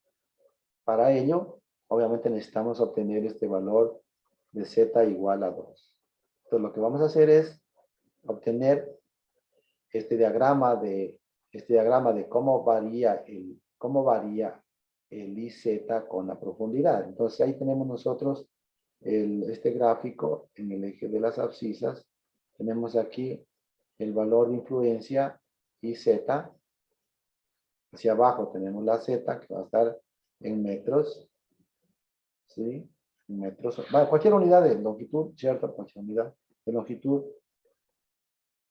para ello, obviamente necesitamos obtener este valor de Z igual a 2. Entonces lo que vamos a hacer es obtener este diagrama de cómo varía el IZ con la profundidad. Entonces ahí tenemos nosotros este gráfico en el eje de las abscisas. Tenemos aquí el valor de influencia IZ. Hacia abajo tenemos la Z, que va a estar en metros. ¿Sí? En metros. Bueno, cualquier unidad de longitud, ¿cierto? Cualquier unidad de longitud.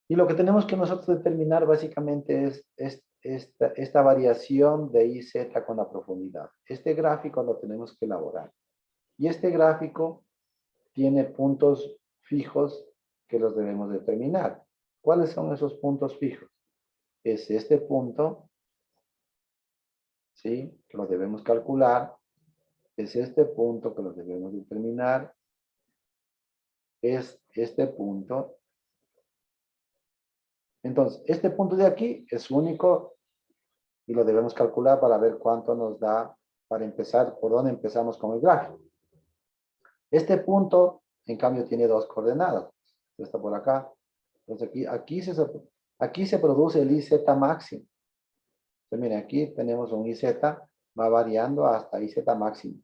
Y lo que tenemos que nosotros determinar básicamente es esta variación de IZ con la profundidad. Este gráfico lo tenemos que elaborar. Y este gráfico tiene puntos fijos que los debemos determinar. ¿Cuáles son esos puntos fijos? Es este punto, ¿sí?, que lo debemos calcular. Es este punto que lo debemos determinar. Es este punto. Entonces, este punto de aquí es único y lo debemos calcular para ver cuánto nos da para empezar, por dónde empezamos con el gráfico. Este punto, en cambio, tiene 2 coordenadas. Está por acá. Entonces, aquí se produce el IZ máximo. Entonces, miren, aquí tenemos un IZ, va variando hasta IZ máximo.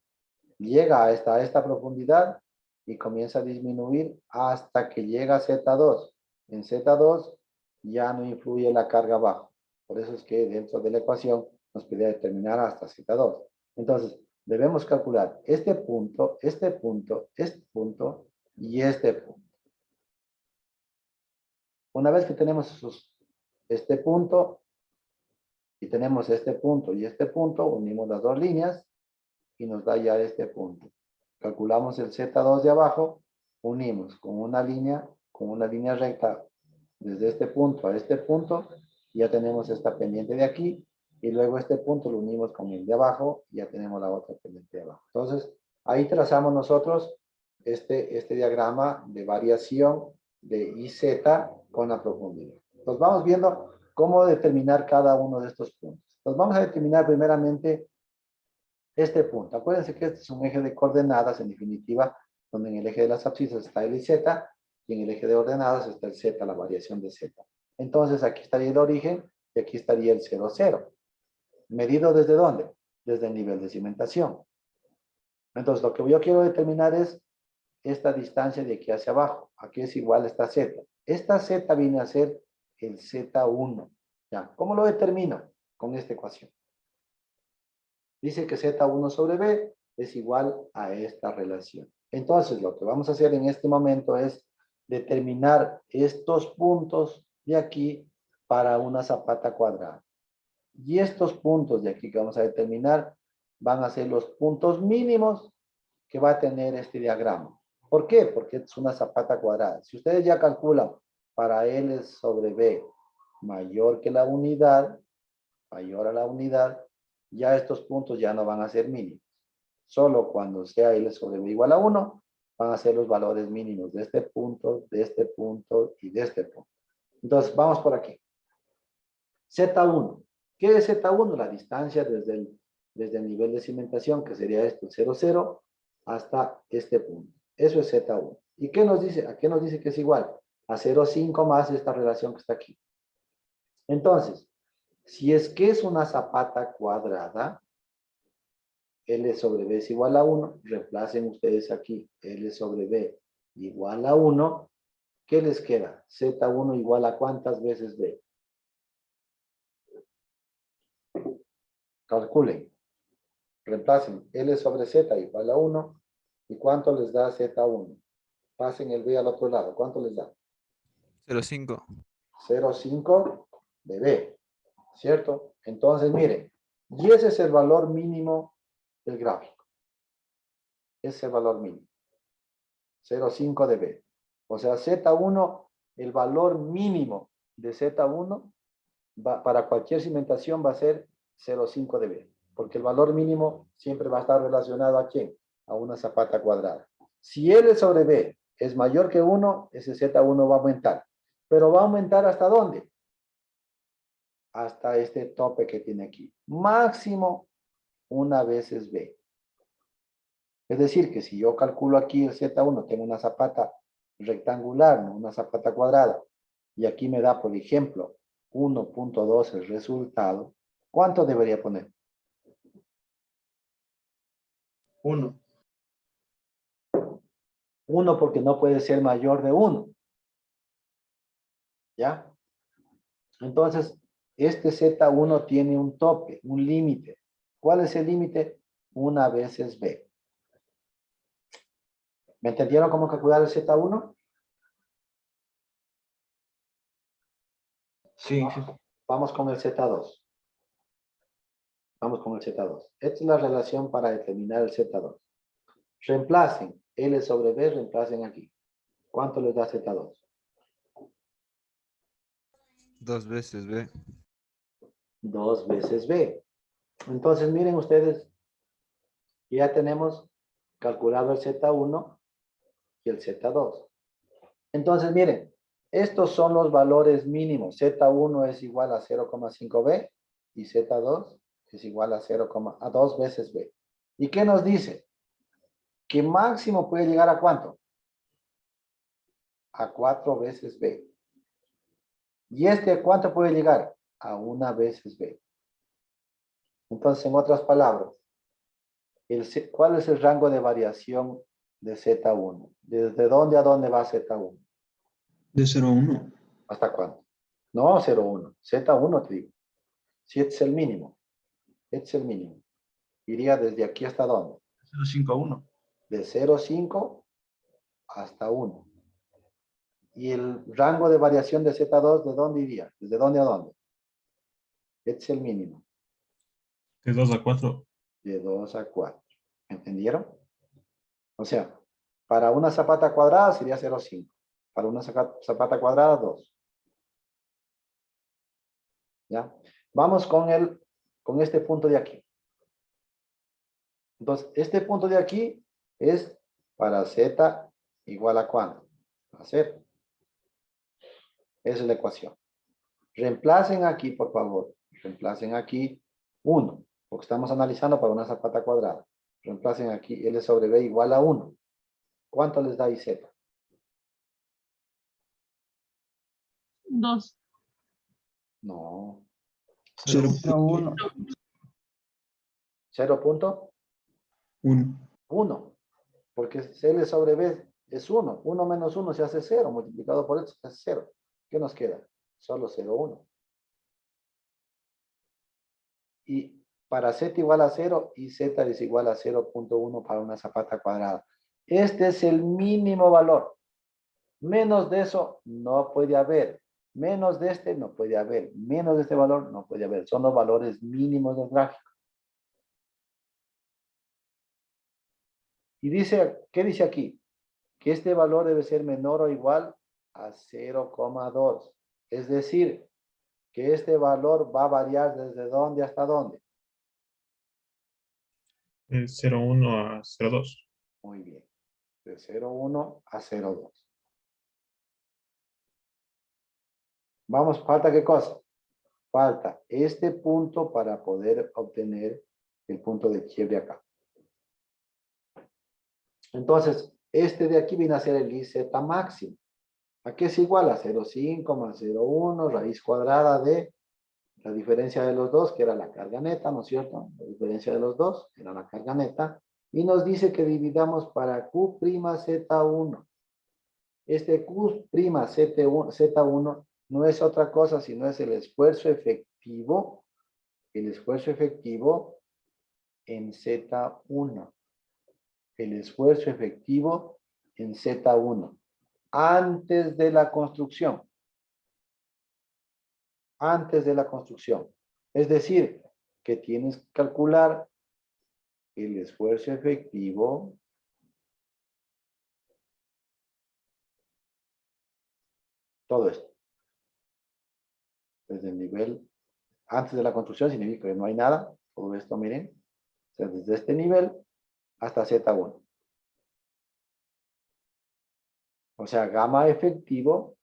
Llega hasta esta profundidad y comienza a disminuir hasta que llega a Z2. En Z2 ya no influye la carga abajo. Por eso es que dentro de la ecuación nos pide determinar hasta Z2. Entonces, debemos calcular este punto, este punto, este punto y este punto. Una vez que tenemos este punto y tenemos este punto y este punto, unimos las dos líneas y nos da ya este punto. Calculamos el Z2 de abajo, unimos con una línea recta desde este punto a este punto, y ya tenemos esta pendiente de aquí, y luego este punto lo unimos con el de abajo, y ya tenemos la otra pendiente de abajo. Entonces, ahí trazamos nosotros este diagrama de variación de IZ con la profundidad. Entonces, vamos viendo cómo determinar cada uno de estos puntos. Entonces, vamos a determinar primeramente este punto. Acuérdense que este es un eje de coordenadas, en definitiva, donde en el eje de las abscisas está el IZ, y en el eje de ordenadas está el Z, la variación de Z. Entonces, aquí estaría el origen, y aquí estaría el 0, 0. ¿Medido desde dónde? Desde el nivel de cimentación. Entonces, lo que yo quiero determinar es esta distancia de aquí hacia abajo. Aquí es igual a esta Z. Esta Z viene a ser el Z1. ¿Ya? ¿Cómo lo determino? Con esta ecuación. Dice que Z1 sobre B es igual a esta relación. Entonces, lo que vamos a hacer en este momento es determinar estos puntos de aquí para una zapata cuadrada. Y estos puntos de aquí que vamos a determinar van a ser los puntos mínimos que va a tener este diagrama. ¿Por qué? Porque es una zapata cuadrada. Si ustedes ya calculan para L sobre B mayor que la unidad, mayor a la unidad, ya estos puntos ya no van a ser mínimos. Solo cuando sea L sobre B igual a 1, van a ser los valores mínimos de este punto y de este punto. Entonces, vamos por aquí. Z1. ¿Qué es Z1? La distancia desde el nivel de cimentación, que sería esto, 0, 0, hasta este punto. Eso es Z1. ¿Y qué nos dice? ¿A qué nos dice que es igual? A 0,5 más esta relación que está aquí. Entonces, si es que es una zapata cuadrada, L sobre B es igual a 1, reemplacen ustedes aquí L sobre B igual a 1, ¿qué les queda? Z1 igual a ¿cuántas veces B? Calculen, reemplacen L sobre Z igual a 1, ¿y cuánto les da Z1? Pasen el B al otro lado, ¿cuánto les da? 0,5. 0,5 de B, ¿cierto? Entonces, miren, y ese es el valor mínimo del gráfico. Ese es el valor mínimo. 0,5 de B. O sea, Z1, el valor mínimo de Z1 para cualquier cimentación va a ser 0,5 de B. Porque el valor mínimo siempre va a estar relacionado ¿a quién? A una zapata cuadrada. Si L sobre B es mayor que 1, ese Z1 va a aumentar. Pero va a aumentar ¿hasta dónde? Hasta este tope que tiene aquí. Máximo una veces B. Es decir, que si yo calculo aquí el Z1, tengo una zapata rectangular, no una zapata cuadrada, y aquí me da, por ejemplo, 1.2 el resultado, ¿cuánto debería poner? 1. 1 porque no puede ser mayor de 1. ¿Ya? Entonces, este Z1 tiene un tope, un límite. ¿Cuál es el límite? Una veces B. ¿Me entendieron cómo calcular el Z1? Sí, sí. Vamos con el Z2. Vamos con el Z2. Esta es la relación para determinar el Z2. Reemplacen L sobre B, reemplacen aquí. ¿Cuánto les da Z2? 2 veces B. 2 veces B. Entonces, miren ustedes, ya tenemos calculado el Z1 y el Z2. Entonces, miren, estos son los valores mínimos. Z1 es igual a 0,5B y Z2 es igual a 2 veces B. ¿Y qué nos dice? Que máximo puede llegar ¿a cuánto? A 4 veces B. ¿Y este cuánto puede llegar? A 1 veces B. Entonces, en otras palabras, ¿cuál es el rango de variación de Z1? ¿Desde dónde a dónde va Z1? De 0 a 1. ¿Hasta cuánto? No, 0,1. Z1 te digo. Si este es el mínimo. Este es el mínimo. Iría desde aquí hasta dónde. 0,5 a 1. De 0,5 hasta 1. ¿Y el rango de variación de Z2 de dónde iría? ¿Desde dónde a dónde? Este es el mínimo. De 2 a 4. De 2 a 4. ¿Entendieron? O sea, para una zapata cuadrada sería 0,5. Para una zapata cuadrada, 2. ¿Ya? Vamos con este punto de aquí. Entonces, este punto de aquí es para Z igual a ¿cuánto? A 0. Esa es la ecuación. Reemplacen aquí, por favor. Reemplacen aquí 1, porque estamos analizando para una zapata cuadrada. Reemplacen aquí L sobre B igual a 1. ¿Cuánto les da IZ? 2. No. 0.1. 0.1. 1. Porque L sobre B es 1. 1 menos 1 se hace 0. Multiplicado por eso se hace 0. ¿Qué nos queda? Solo 0,1. Y para Z igual a 0 y Z es igual a 0.1 para una zapata cuadrada. Este es el mínimo valor. Menos de eso no puede haber. Menos de este no puede haber. Menos de este valor no puede haber. Son los valores mínimos del gráfico. Y dice, ¿qué dice aquí? Que este valor debe ser menor o igual a 0,2. Es decir, que este valor va a variar desde dónde hasta dónde. De 0,1 a 0,2. Muy bien. De 0,1 a 0,2. Vamos, falta qué cosa. Falta este punto para poder obtener el punto de quiebre acá. Entonces, este de aquí viene a ser el IZ máximo. ¿A qué es igual? A 0,5 más 0,1 raíz cuadrada de la diferencia de los dos, que era la carga neta, ¿no es cierto? La diferencia de los dos era la carga neta. Y nos dice que dividamos para Q'Z1. Este Q'Z1 no es otra cosa, sino es el esfuerzo efectivo en Z1. El esfuerzo efectivo en Z1. Antes de la construcción. Antes de la construcción. Es decir, que tienes que calcular el esfuerzo efectivo todo esto. Desde el nivel antes de la construcción significa que no hay nada. Todo esto, miren. O sea, desde este nivel hasta Z1. O sea, gamma efectivo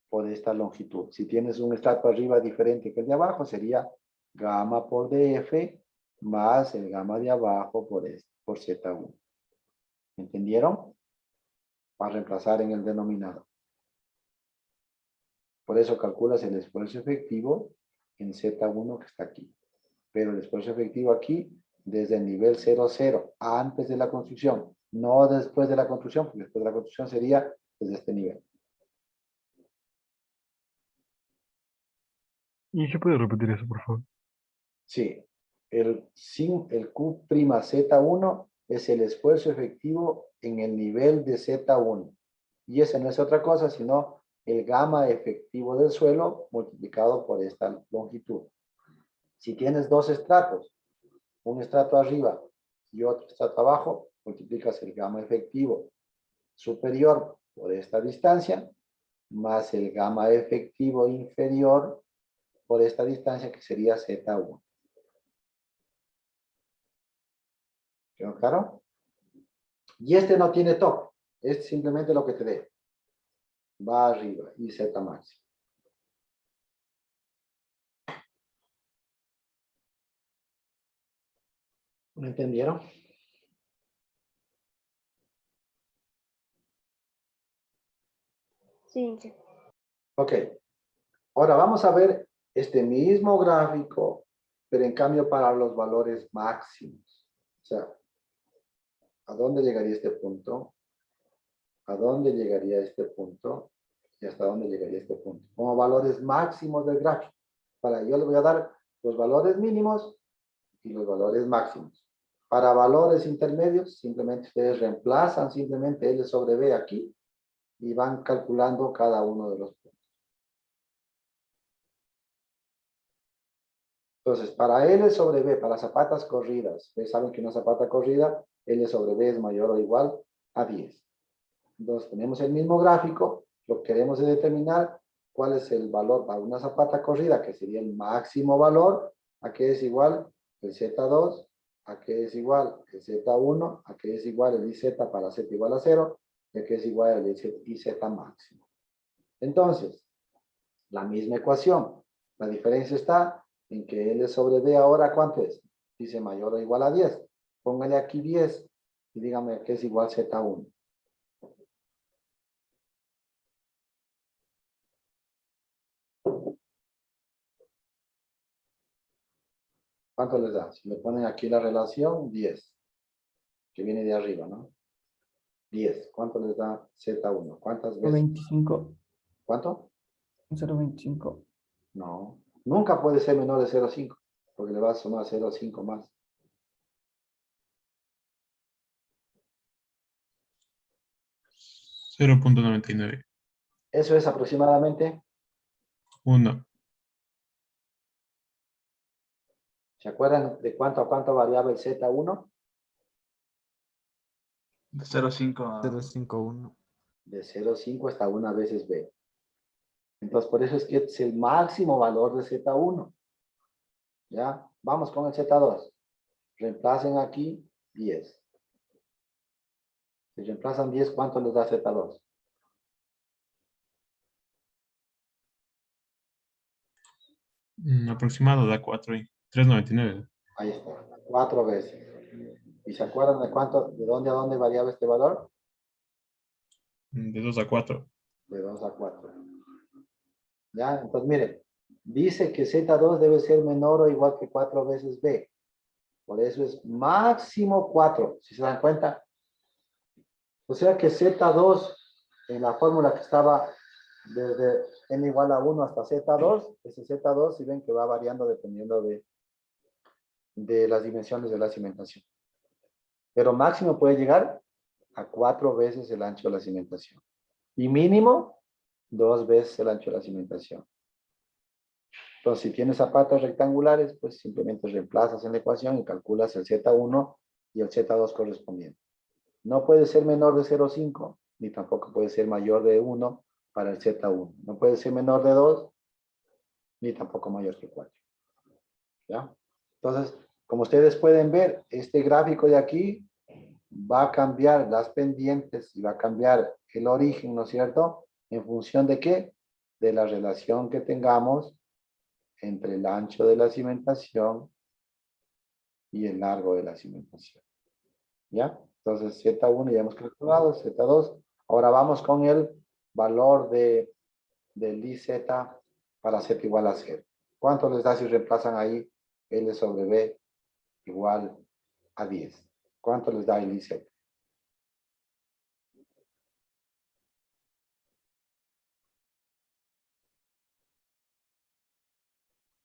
por esta longitud. Si tienes un estrato arriba diferente que el de abajo, sería gamma por DF más el gamma de abajo por Z1. ¿Entendieron? Para reemplazar en el denominador. Por eso calculas el esfuerzo efectivo en Z1 que está aquí. Pero el esfuerzo efectivo aquí desde el nivel 0,0 antes de la construcción, no después de la construcción, porque después de la construcción sería desde este nivel. ¿Y se puede repetir eso, por favor? Sí, el Q'Z1 es el esfuerzo efectivo en el nivel de Z1. Y ese no es otra cosa, sino el gamma efectivo del suelo multiplicado por esta longitud. Si tienes dos estratos, un estrato arriba y otro estrato abajo, multiplicas el gamma efectivo superior por esta distancia, más el gamma efectivo inferior por esta distancia, que sería Z1. ¿Quedó claro? Y este no tiene toque. Es simplemente lo que te dé. Va arriba y Z máximo. ¿Me entendieron? Sí. Ok. Ahora vamos a ver este mismo gráfico, pero en cambio para los valores máximos. O sea, ¿a dónde llegaría este punto? ¿A dónde llegaría este punto? ¿Y hasta dónde llegaría este punto? Como valores máximos del gráfico. Para yo les voy a dar los valores mínimos y los valores máximos. Para valores intermedios, simplemente ustedes reemplazan simplemente L sobre B aquí y van calculando cada uno de los puntos. Entonces, para L sobre B, para zapatas corridas, ustedes saben que una zapata corrida, L sobre B es mayor o igual a 10. Entonces, tenemos el mismo gráfico, lo que queremos es determinar cuál es el valor para una zapata corrida, que sería el máximo valor, a qué es igual el Z2, a qué es igual el Z1, a qué es igual el IZ para Z igual a 0, y a qué es igual el IZ máximo. Entonces, la misma ecuación. La diferencia está en que L sobre B ahora, ¿cuánto es? Dice mayor o igual a 10. Póngale aquí 10 y dígame que es igual Z1. ¿Cuánto les da? Si le ponen aquí la relación, 10. Que viene de arriba, ¿no? 10. ¿Cuánto les da Z1? ¿Cuántas veces? 25. ¿Cuánto? 0.25. No. Nunca puede ser menor de 0.5. Porque le va a sumar 0.5 más. $0.99. Eso es aproximadamente. 1. ¿Se acuerdan de cuánto a cuánto variaba el Z1? De 0.5 a... 051. De 0.5 hasta 1 veces B. Entonces, por eso es que es el máximo valor de Z1. ¿Ya? Vamos con el Z2. Reemplacen aquí 10. Si reemplazan 10, ¿cuánto les da Z2? Aproximado da 4 y 3.99. Ahí está. 4 veces. ¿Y se acuerdan de cuánto, de dónde a dónde variaba este valor? De 2 a 4. De 2 a 4. ¿Ya? Entonces, miren. Dice que Z2 debe ser menor o igual que 4 veces B. Por eso es máximo 4. Si se dan cuenta. O sea que Z2, en la fórmula que estaba desde n igual a 1 hasta Z2, ese Z2, si ven que va variando dependiendo de las dimensiones de la cimentación. Pero máximo puede llegar a 4 veces el ancho de la cimentación. Y mínimo, 2 veces el ancho de la cimentación. Entonces, si tienes zapatas rectangulares, pues simplemente reemplazas en la ecuación y calculas el Z1 y el Z2 correspondiente. No puede ser menor de 0,5, ni tampoco puede ser mayor de 1 para el Z1. No puede ser menor de 2, ni tampoco mayor que 4. ¿Ya? Entonces, como ustedes pueden ver, este gráfico de aquí va a cambiar las pendientes y va a cambiar el origen, ¿no es cierto? ¿En función de qué? De la relación que tengamos entre el ancho de la cimentación y el largo de la cimentación. ¿Ya? Entonces, Z1 ya hemos calculado, Z2. Ahora vamos con el valor del IZ para Z igual a 0. ¿Cuánto les da si reemplazan ahí L sobre B igual a 10? ¿Cuánto les da el IZ?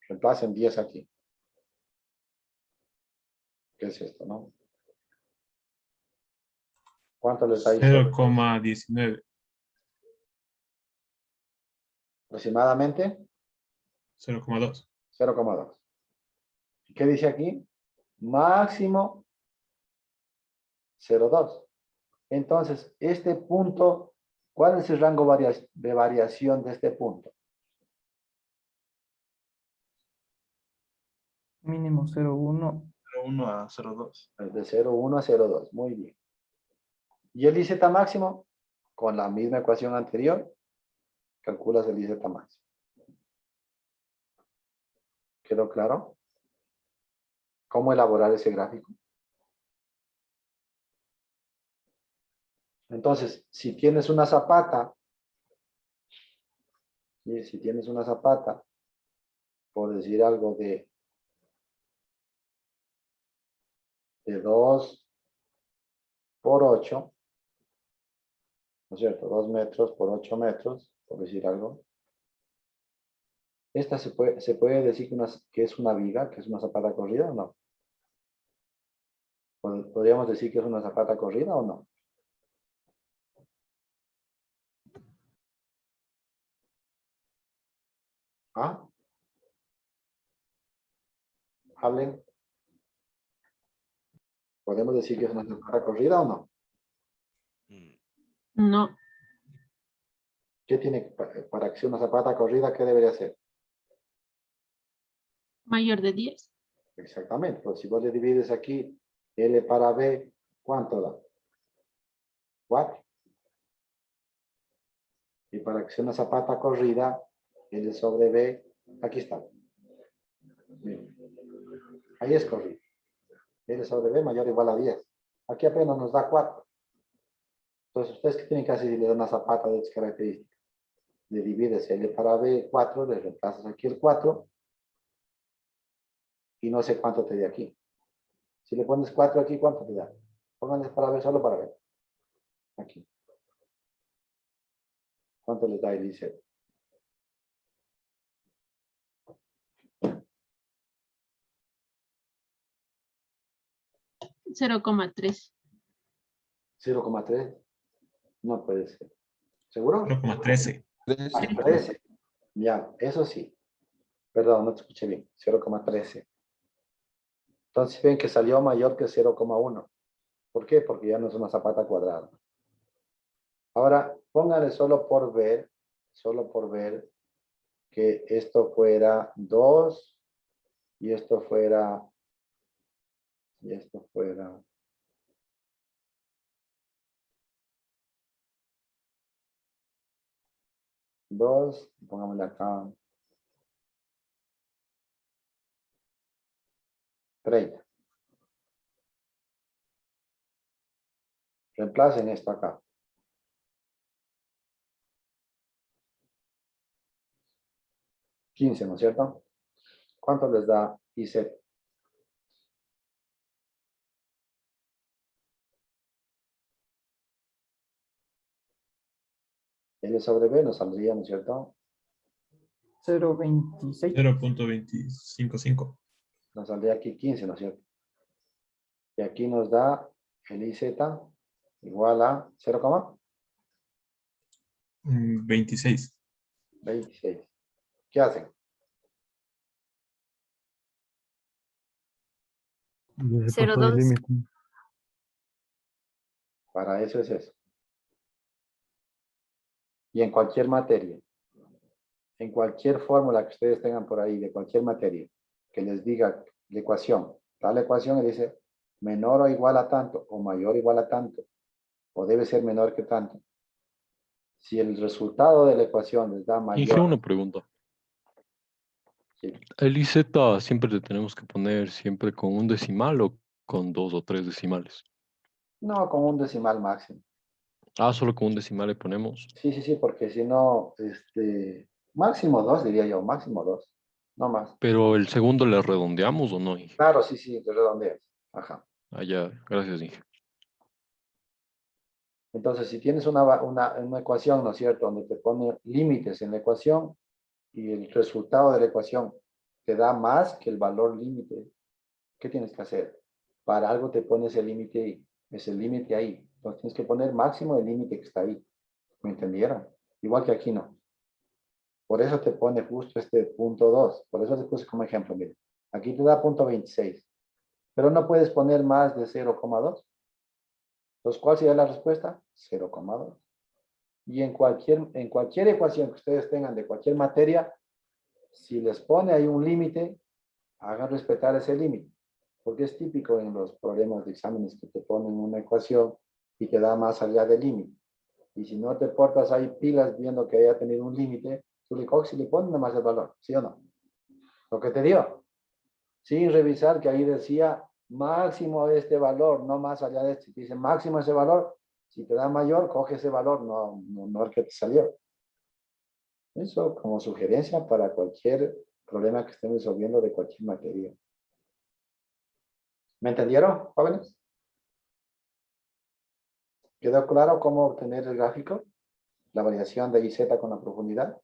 Reemplacen 10 aquí. ¿Qué es esto, no? ¿Cuánto les da IZ? 0,19. Aproximadamente 0,2. 0,2. ¿Y qué dice aquí? Máximo 0,2. Entonces, este punto, ¿cuál es el rango de variación de este punto? Mínimo 0.1. 0.1 a 0.2. De 0,1 a 0,2. Muy bien. ¿Y el IZ máximo? Con la misma ecuación anterior, calculas el IZ máximo. ¿Quedó claro? ¿Cómo elaborar ese gráfico? Entonces, si tienes una zapata, ¿sí? Si tienes una zapata, por decir algo de 2 por 8, ¿no es cierto? 2 metros por 8 metros, por decir algo. Esta se puede decir que es una viga, que es una zapata corrida, ¿o no? ¿Podríamos decir que es una zapata corrida o no? ¿Ah? Hablen. ¿Podemos decir que es una zapata corrida o no? No, ¿Qué tiene para que sea una zapata corrida? ¿Qué debería ser? mayor de 10. Exactamente. Pues si vos le divides aquí L para B, ¿cuánto da? 4. Y para que sea una zapata corrida, L sobre B, aquí está. Miren. Ahí es corrido. L sobre B mayor o igual a 10. Aquí apenas nos da 4. Entonces, ¿ustedes qué tienen que hacer si le dan una zapata de estas características? Le divides L para B 4, le reemplazas aquí el 4 y no sé cuánto te da aquí. Si le pones 4 aquí, ¿cuánto te da? Pónganles para B solo para ver. Aquí. ¿Cuánto les da el IZ? 0,3. 0,3. No puede ser. ¿Seguro? 0,13. 13. Ya, eso sí. Perdón, no te escuché bien. 0,13. Entonces ven que salió mayor que 0,1. ¿Por qué? Porque ya no es una zapata cuadrada. Ahora, pónganle solo por ver que esto fuera 2 y esto fuera 2, pongámosle acá 30. Reemplacen esto acá. 15, ¿no es cierto? ¿Cuánto les da IZ? L sobre B nos saldría, ¿no es cierto? 0,26. 0.255. Nos saldría aquí 15, ¿no es cierto? Y aquí nos da el IZ igual a 26. 0,26. ¿Qué hacen? Ya se pasó 0,2. el límite. Para eso es eso. Y en cualquier materia, en cualquier fórmula que ustedes tengan por ahí, de cualquier materia, que les diga la ecuación, da la ecuación y dice menor o igual a tanto, o mayor o igual a tanto, o debe ser menor que tanto. Si el resultado de la ecuación les da Inge, mayor, una pregunta. sí, ¿El IZ siempre le tenemos que poner siempre con un decimal o con 2 o 3 decimales? no con un decimal máximo. Ah, solo con un decimal le ponemos. Sí, porque si no, máximo 2 diría yo, máximo 2, no más. Pero el segundo le redondeamos o no, Inge. Claro, sí, de redondeas. Ajá. Ah, ya, gracias, Inge. Entonces, si tienes una ecuación, ¿no es cierto?, donde te pone límites en la ecuación y el resultado de la ecuación te da más que el valor límite, ¿qué tienes que hacer? Para algo te pones el límite ahí, es el límite ahí. Entonces tienes que poner máximo el límite que está ahí. ¿Me entendieron? Igual que aquí no. Por eso te pone justo este punto 2. Por eso te puse como ejemplo, mire. Aquí te da punto 26. Pero no puedes poner más de 0,2. Entonces, ¿cuál sería la respuesta? 0,2. Y en cualquier ecuación que ustedes tengan de cualquier materia, si les pone ahí un límite, hagan respetar ese límite. Porque es típico en los problemas de exámenes que te ponen una ecuación y te da más allá del límite. Y si no te portas ahí pilas viendo que haya tenido un límite, tú le coges y le pones más el valor, ¿sí o no? Lo que te dio. Sin revisar que ahí decía máximo este valor, no más allá de este. Si dice máximo ese valor, si te da mayor, coge ese valor, no el que te salió. Eso como sugerencia para cualquier problema que estén resolviendo de cualquier materia. ¿Me entendieron, jóvenes? ¿Quedó claro cómo obtener el gráfico? La variación de IZ con la profundidad.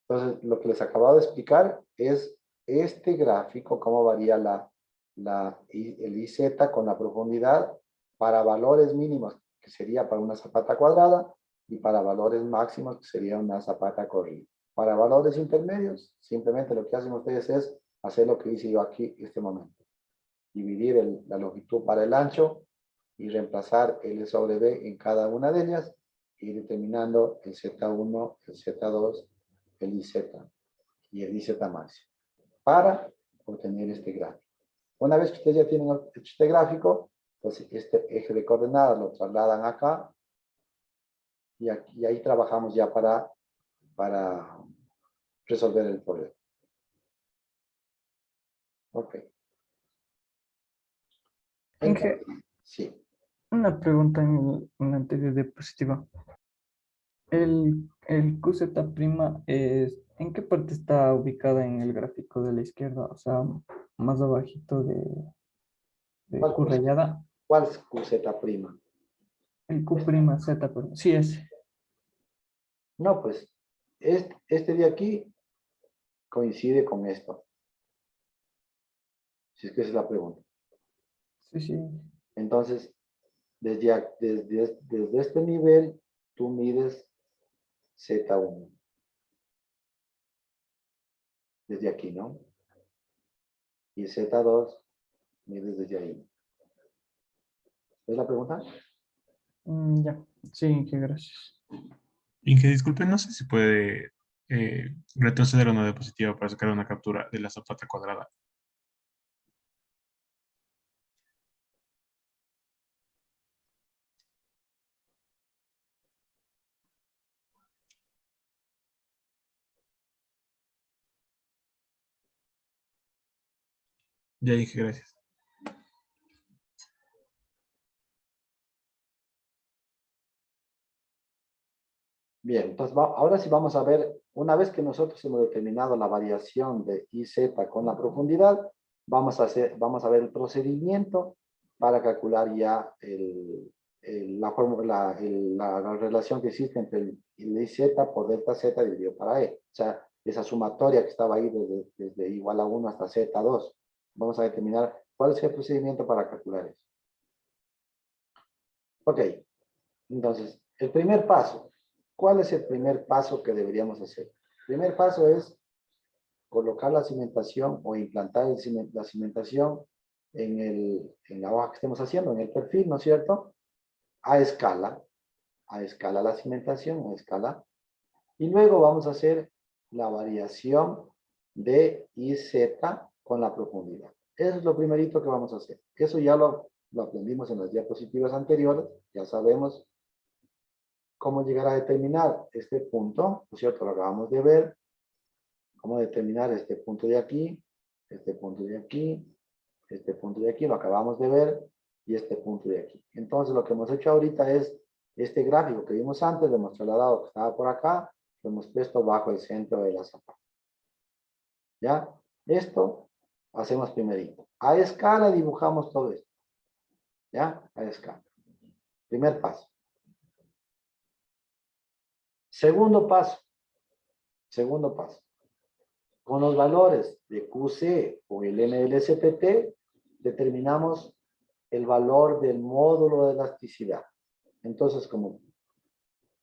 Entonces, lo que les acabo de explicar es este gráfico, cómo varía la el IZ con la profundidad para valores mínimos, que sería para una zapata cuadrada, y para valores máximos, que sería una zapata corrida. Para valores intermedios, simplemente lo que hacen ustedes es hacer lo que hice yo aquí en este momento. Dividir la longitud para el ancho y reemplazar L sobre B en cada una de ellas y determinando el Z1, el Z2, el IZ y el IZ máximo para obtener este gráfico. Una vez que ustedes ya tienen este gráfico, pues este eje de coordenadas lo trasladan acá y ahí trabajamos ya para resolver el problema. Ok. Inge, Sí. una pregunta en la anterior diapositiva. El QZ' es, ¿en qué parte está ubicada en el gráfico de la izquierda? O sea, más abajito de Q rayada. ¿Cuál es QZ'? El Q'Z, perdón. Sí, ese. No, pues, este de aquí coincide con esto. Si es que esa es la pregunta. Sí, sí. Entonces, desde este nivel, tú mides Z1. Desde aquí, ¿no? Y Z2, mides desde ahí. ¿Es la pregunta? Ya. Sí, qué gracias. Inge, disculpe, no sé si puede retroceder a una diapositiva para sacar una captura de la zapata cuadrada. Ya dije, gracias. Bien, entonces ahora sí vamos a ver, una vez que nosotros hemos determinado la variación de IZ con la profundidad, vamos a ver el procedimiento para calcular ya la relación que existe entre el IZ por delta Z dividido para E. O sea, esa sumatoria que estaba ahí desde igual a 1 hasta Z2. Vamos a determinar cuál es el procedimiento para calcular eso. Ok, entonces, el primer paso. ¿Cuál es el primer paso que deberíamos hacer? El primer paso es colocar la cimentación o implantar la cimentación en la hoja que estemos haciendo, en el perfil, ¿no es cierto? A escala la cimentación, a escala. Y luego vamos a hacer la variación de IZ con la profundidad. Eso es lo primerito que vamos a hacer. Eso ya lo aprendimos en las diapositivas anteriores, ya sabemos cómo llegar a determinar este punto, ¿no es cierto? Lo acabamos de ver. Cómo determinar este punto de aquí, este punto de aquí, este punto de aquí, lo acabamos de ver, y este punto de aquí. Entonces, lo que hemos hecho ahorita es este gráfico que vimos antes, lo hemos trasladado que estaba por acá, lo hemos puesto bajo el centro de la zapata. ¿Ya? Esto hacemos primerito. A escala dibujamos todo esto. ¿Ya? A escala. Primer paso. Segundo paso. Segundo paso. Con los valores de QC o el NLSPT, determinamos el valor del módulo de elasticidad. Entonces, como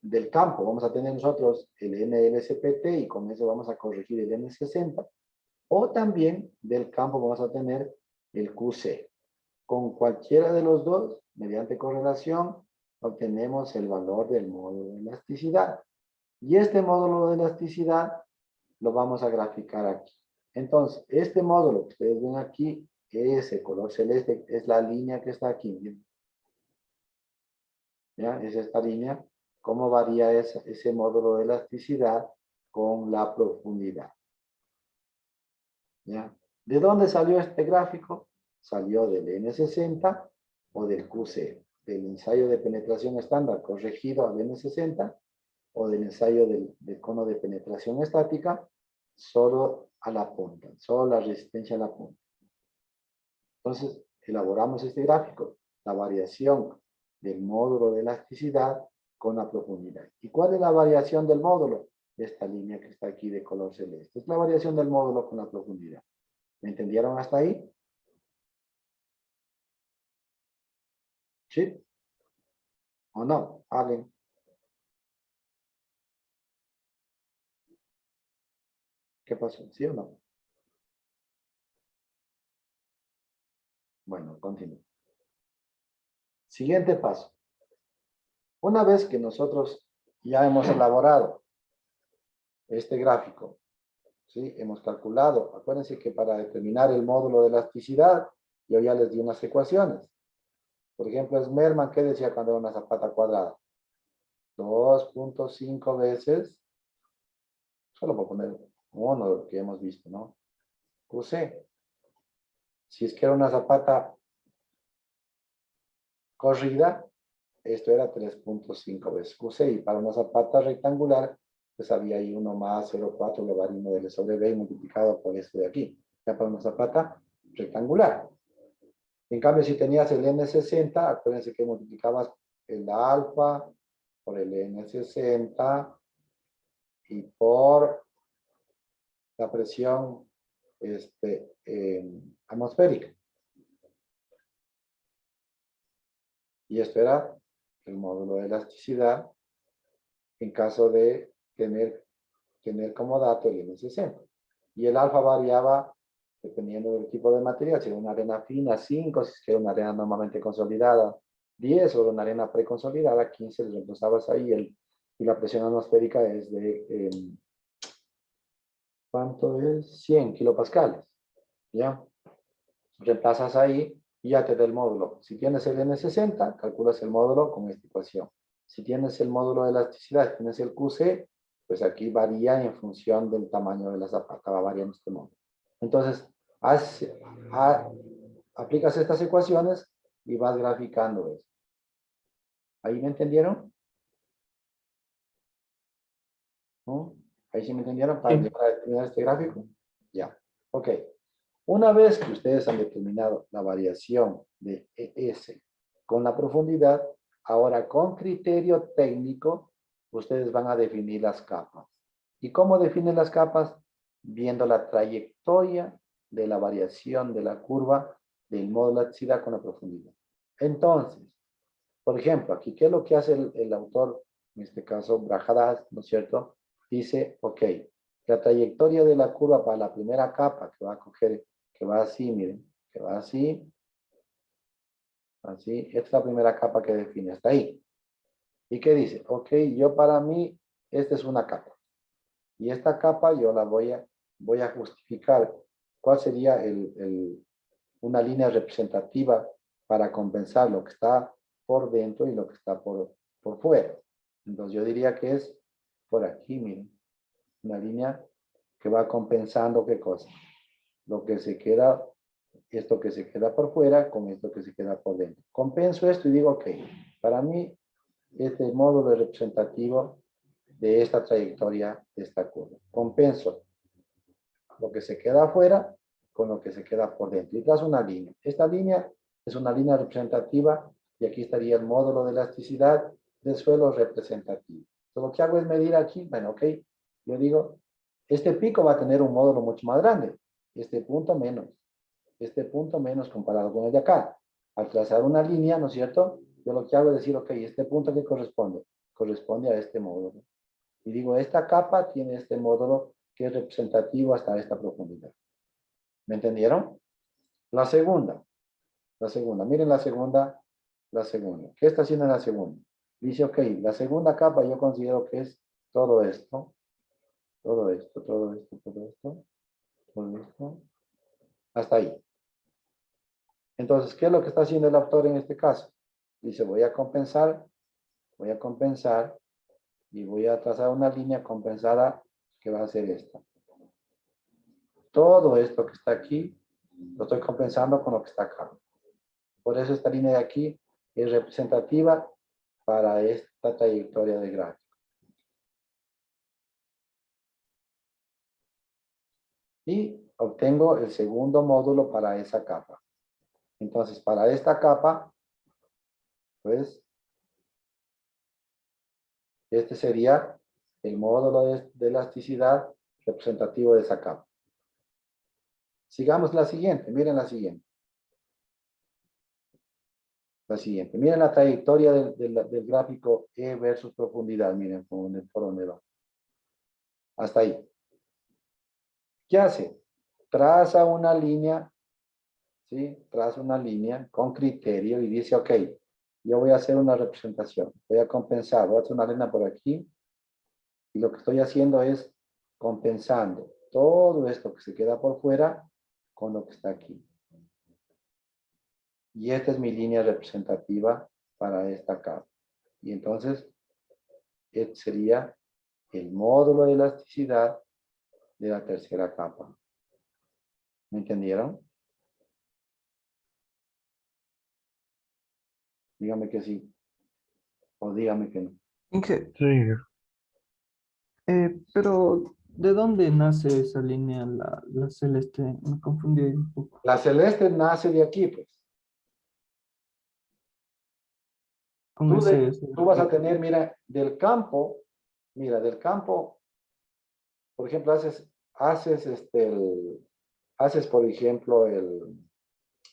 del campo vamos a tener nosotros el NLSPT y con eso vamos a corregir el N60, o también del campo vamos a tener el QC. Con cualquiera de los dos, mediante correlación, obtenemos el valor del módulo de elasticidad. Y este módulo de elasticidad lo vamos a graficar aquí. Entonces, este módulo que ustedes ven aquí, ese color celeste, es la línea que está aquí. ¿Bien? ¿Ya? Es esta línea. ¿Cómo varía ese módulo de elasticidad con la profundidad? ¿Ya? ¿De dónde salió este gráfico? Salió del N60 o del QC, del ensayo de penetración estándar corregido al N60 o del ensayo del cono de penetración estática solo a la punta, solo la resistencia a la punta. Entonces, elaboramos este gráfico, la variación del módulo de elasticidad con la profundidad. ¿Y cuál es la variación del módulo? Esta línea que está aquí de color celeste. Es la variación del módulo con la profundidad. ¿Me entendieron hasta ahí? ¿Sí? ¿O no? Hablen. ¿Qué pasó? ¿Sí o no? Bueno, continúo. Siguiente paso. Una vez que nosotros ya hemos elaborado este gráfico, ¿sí? Hemos calculado, acuérdense que para determinar el módulo de elasticidad, yo ya les di unas ecuaciones. Por ejemplo, Smerman, ¿qué decía cuando era una zapata cuadrada? 2.5 veces, solo por poner uno de lo que hemos visto, ¿no? QC. Si es que era una zapata corrida, esto era 3.5 veces QC. Y para una zapata rectangular, pues había ahí 1 más 0.4 logaritmo de L sobre B multiplicado por esto de aquí. Ya para una zapata rectangular. En cambio, si tenías el N60, acuérdense que multiplicabas el alfa por el N60 y por la presión atmosférica. Y esto era el módulo de elasticidad en caso de tener como dato el N60. Y el alfa variaba dependiendo del tipo de material. Si era una arena fina, 5, si era una arena normalmente consolidada, 10, o una arena preconsolidada, 15, le reemplazabas ahí y la presión atmosférica es de, ¿cuánto es? 100 kilopascales, ¿ya? Reemplazas ahí y ya te da el módulo. Si tienes el N60, calculas el módulo con esta ecuación. Si tienes el módulo de elasticidad, tienes el QC, pues aquí varía en función del tamaño de la zapata, va variando este módulo. Entonces, aplicas estas ecuaciones y vas graficando eso. ¿Ahí me entendieron? ¿No? ¿Ahí sí me entendieron para determinar este gráfico? Ya. Ok. Una vez que ustedes han determinado la variación de ES con la profundidad, ahora con criterio técnico, ustedes van a definir las capas. ¿Y cómo definen las capas? Viendo la trayectoria de la variación de la curva del módulo de elasticidad con la profundidad. Entonces, por ejemplo, aquí, ¿qué es lo que hace el autor? En este caso, Brajadas, ¿no es cierto? Dice, ok, la trayectoria de la curva para la primera capa que va a coger, que va así, miren, que va así, así, esta es la primera capa que define, hasta ahí. ¿Y qué dice? Ok, yo para mí, esta es una capa. Y esta capa yo la voy a justificar. ¿Cuál sería una línea representativa para compensar lo que está por dentro y lo que está por fuera? Entonces yo diría que es por aquí, miren. Una línea que va compensando ¿qué cosa? Lo que se queda, esto que se queda por fuera con esto que se queda por dentro. Compenso esto y digo, ok, para mí este módulo es representativo de esta trayectoria de esta curva. Compenso lo que se queda afuera con lo que se queda por dentro. Y trazo una línea. Esta línea es una línea representativa y aquí estaría el módulo de elasticidad del suelo representativo. Entonces, lo que hago es medir aquí, bueno, ok, yo digo, este pico va a tener un módulo mucho más grande, este punto menos comparado con el de acá. Al trazar una línea, ¿no es cierto? Yo lo que hago es decir, ok, este punto que corresponde a este módulo. Y digo, esta capa tiene este módulo que es representativo hasta esta profundidad. ¿Me entendieron? La segunda, miren la segunda. ¿Qué está haciendo en la segunda? Dice, ok, la segunda capa yo considero que es todo esto, hasta ahí. Entonces, ¿qué es lo que está haciendo el autor en este caso? Dice, voy a compensar y voy a trazar una línea compensada que va a ser esta. Todo esto que está aquí, lo estoy compensando con lo que está acá. Por eso esta línea de aquí es representativa para esta trayectoria de gráfico. Y obtengo el segundo módulo para esa capa. Entonces, para esta capa, pues, este sería el módulo de elasticidad representativo de esa capa. Sigamos la siguiente, miren la siguiente. la siguiente. Miren la trayectoria del gráfico E versus profundidad. Miren por dónde va. Hasta ahí. ¿Qué hace? Traza una línea, ¿sí? Traza una línea con criterio y dice, ok, yo voy a hacer una representación. Voy a compensar. Voy a hacer una línea por aquí. Y lo que estoy haciendo es compensando todo esto que se queda por fuera con lo que está aquí. Y esta es mi línea representativa para esta capa. Y entonces, este sería el módulo de elasticidad de la tercera capa. ¿Me entendieron? Dígame que sí. O dígame que no. Inge, Sí, pero ¿de dónde nace esa línea, la celeste? Me confundí ahí un poco. La celeste nace de aquí, pues. Con ese Tú vas a tener, mira, del campo, por ejemplo, haces por ejemplo, el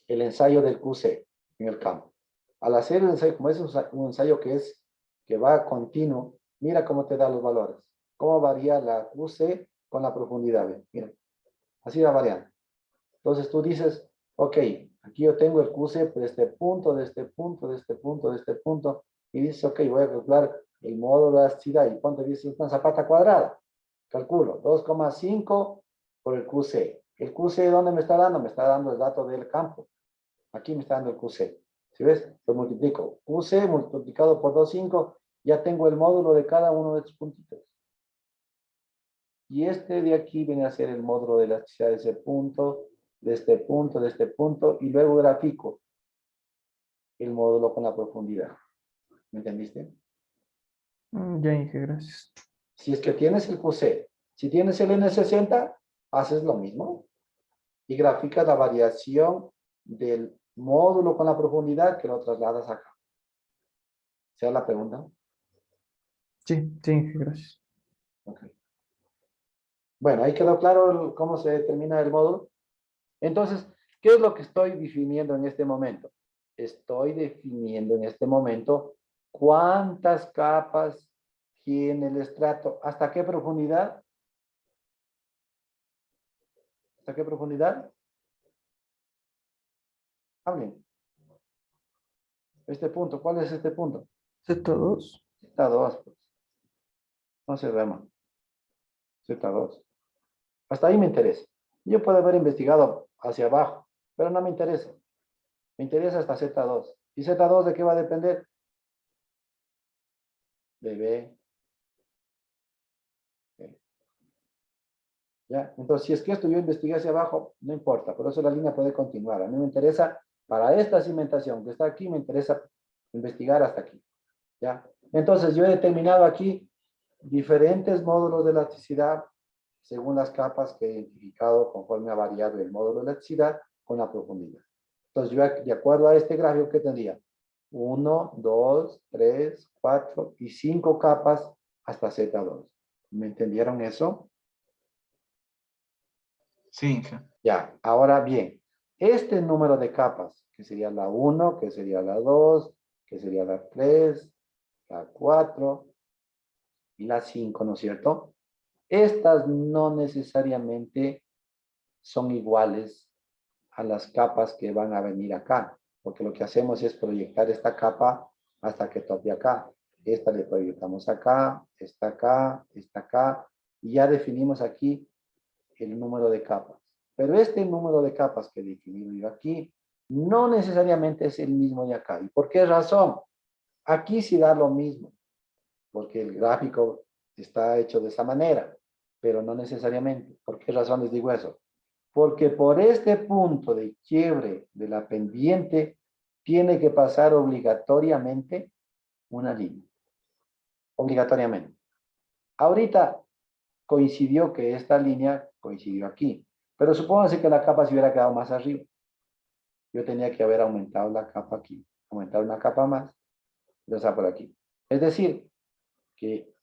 ensayo del QC en el campo. Al hacer el ensayo, como es un ensayo que va continuo, mira cómo te da los valores. Cómo varía la QC con la profundidad. Mira, así va variando. Entonces tú dices, ok, aquí yo tengo el QC de este punto, de este punto, de este punto, de este punto, y dices, ok, voy a calcular el módulo de elasticidad. ¿Y cuánto dice una zapata cuadrada? Calculo, 2,5 por el QC. ¿El QC dónde me está dando? Me está dando el dato del campo. Aquí me está dando el QC. ¿Sí ves? Lo multiplico. QC multiplicado por 2,5, ya tengo el módulo de cada uno de estos puntitos. Y este de aquí viene a ser el módulo de elasticidad de ese punto, de este punto, de este punto, y luego grafico el módulo con la profundidad. ¿Me entendiste? Ya, Inge, gracias. Si es que tienes el QC, si tienes el N60, haces lo mismo y graficas la variación del módulo con la profundidad que lo trasladas acá. ¿Sea la pregunta? Sí, Inge, gracias. Ok. Bueno, ahí quedó claro cómo se determina el módulo. Entonces, ¿qué es lo que estoy definiendo en este momento? Estoy definiendo en este momento cuántas capas tiene el estrato. ¿Hasta qué profundidad? ¿Hasta qué profundidad? Hablen. Este punto, ¿cuál es este punto? Z2. Z2, pues. No se rema. Z2. Hasta ahí me interesa. Yo puedo haber investigado hacia abajo, pero no me interesa. Me interesa hasta Z2. ¿Y Z2 de qué va a depender? De B. ¿Ya? Entonces, si es que esto yo investigué hacia abajo, no importa, por eso la línea puede continuar. A mí me interesa, para esta cimentación que está aquí, me interesa investigar hasta aquí. ¿Ya? Entonces, yo he determinado aquí diferentes módulos de elasticidad según las capas que he identificado conforme ha variado el módulo de elasticidad con la profundidad. Entonces, yo de acuerdo a este gráfico, ¿qué tendría? 1, 2, 3, 4 y 5 capas hasta Z2. ¿Me entendieron eso? Sí, Inge. Ya, ahora bien, este número de capas, que sería la 1, que sería la 2, que sería la 3, la 4 y la 5, ¿no es cierto? Estas no necesariamente son iguales a las capas que van a venir acá, porque lo que hacemos es proyectar esta capa hasta que toque acá. Esta le proyectamos acá, esta acá, y ya definimos aquí el número de capas. Pero este número de capas que he definido yo aquí no necesariamente es el mismo de acá. ¿Y por qué razón? Aquí sí da lo mismo, porque el gráfico está hecho de esa manera, pero no necesariamente. ¿Por qué razón les digo eso? Porque por este punto de quiebre de la pendiente tiene que pasar obligatoriamente una línea. Obligatoriamente. Ahorita coincidió que esta línea coincidió aquí. Pero supóngase que la capa se hubiera quedado más arriba. Yo tenía que haber aumentado la capa aquí. Aumentar una capa más. Ya está por aquí. Es decir, que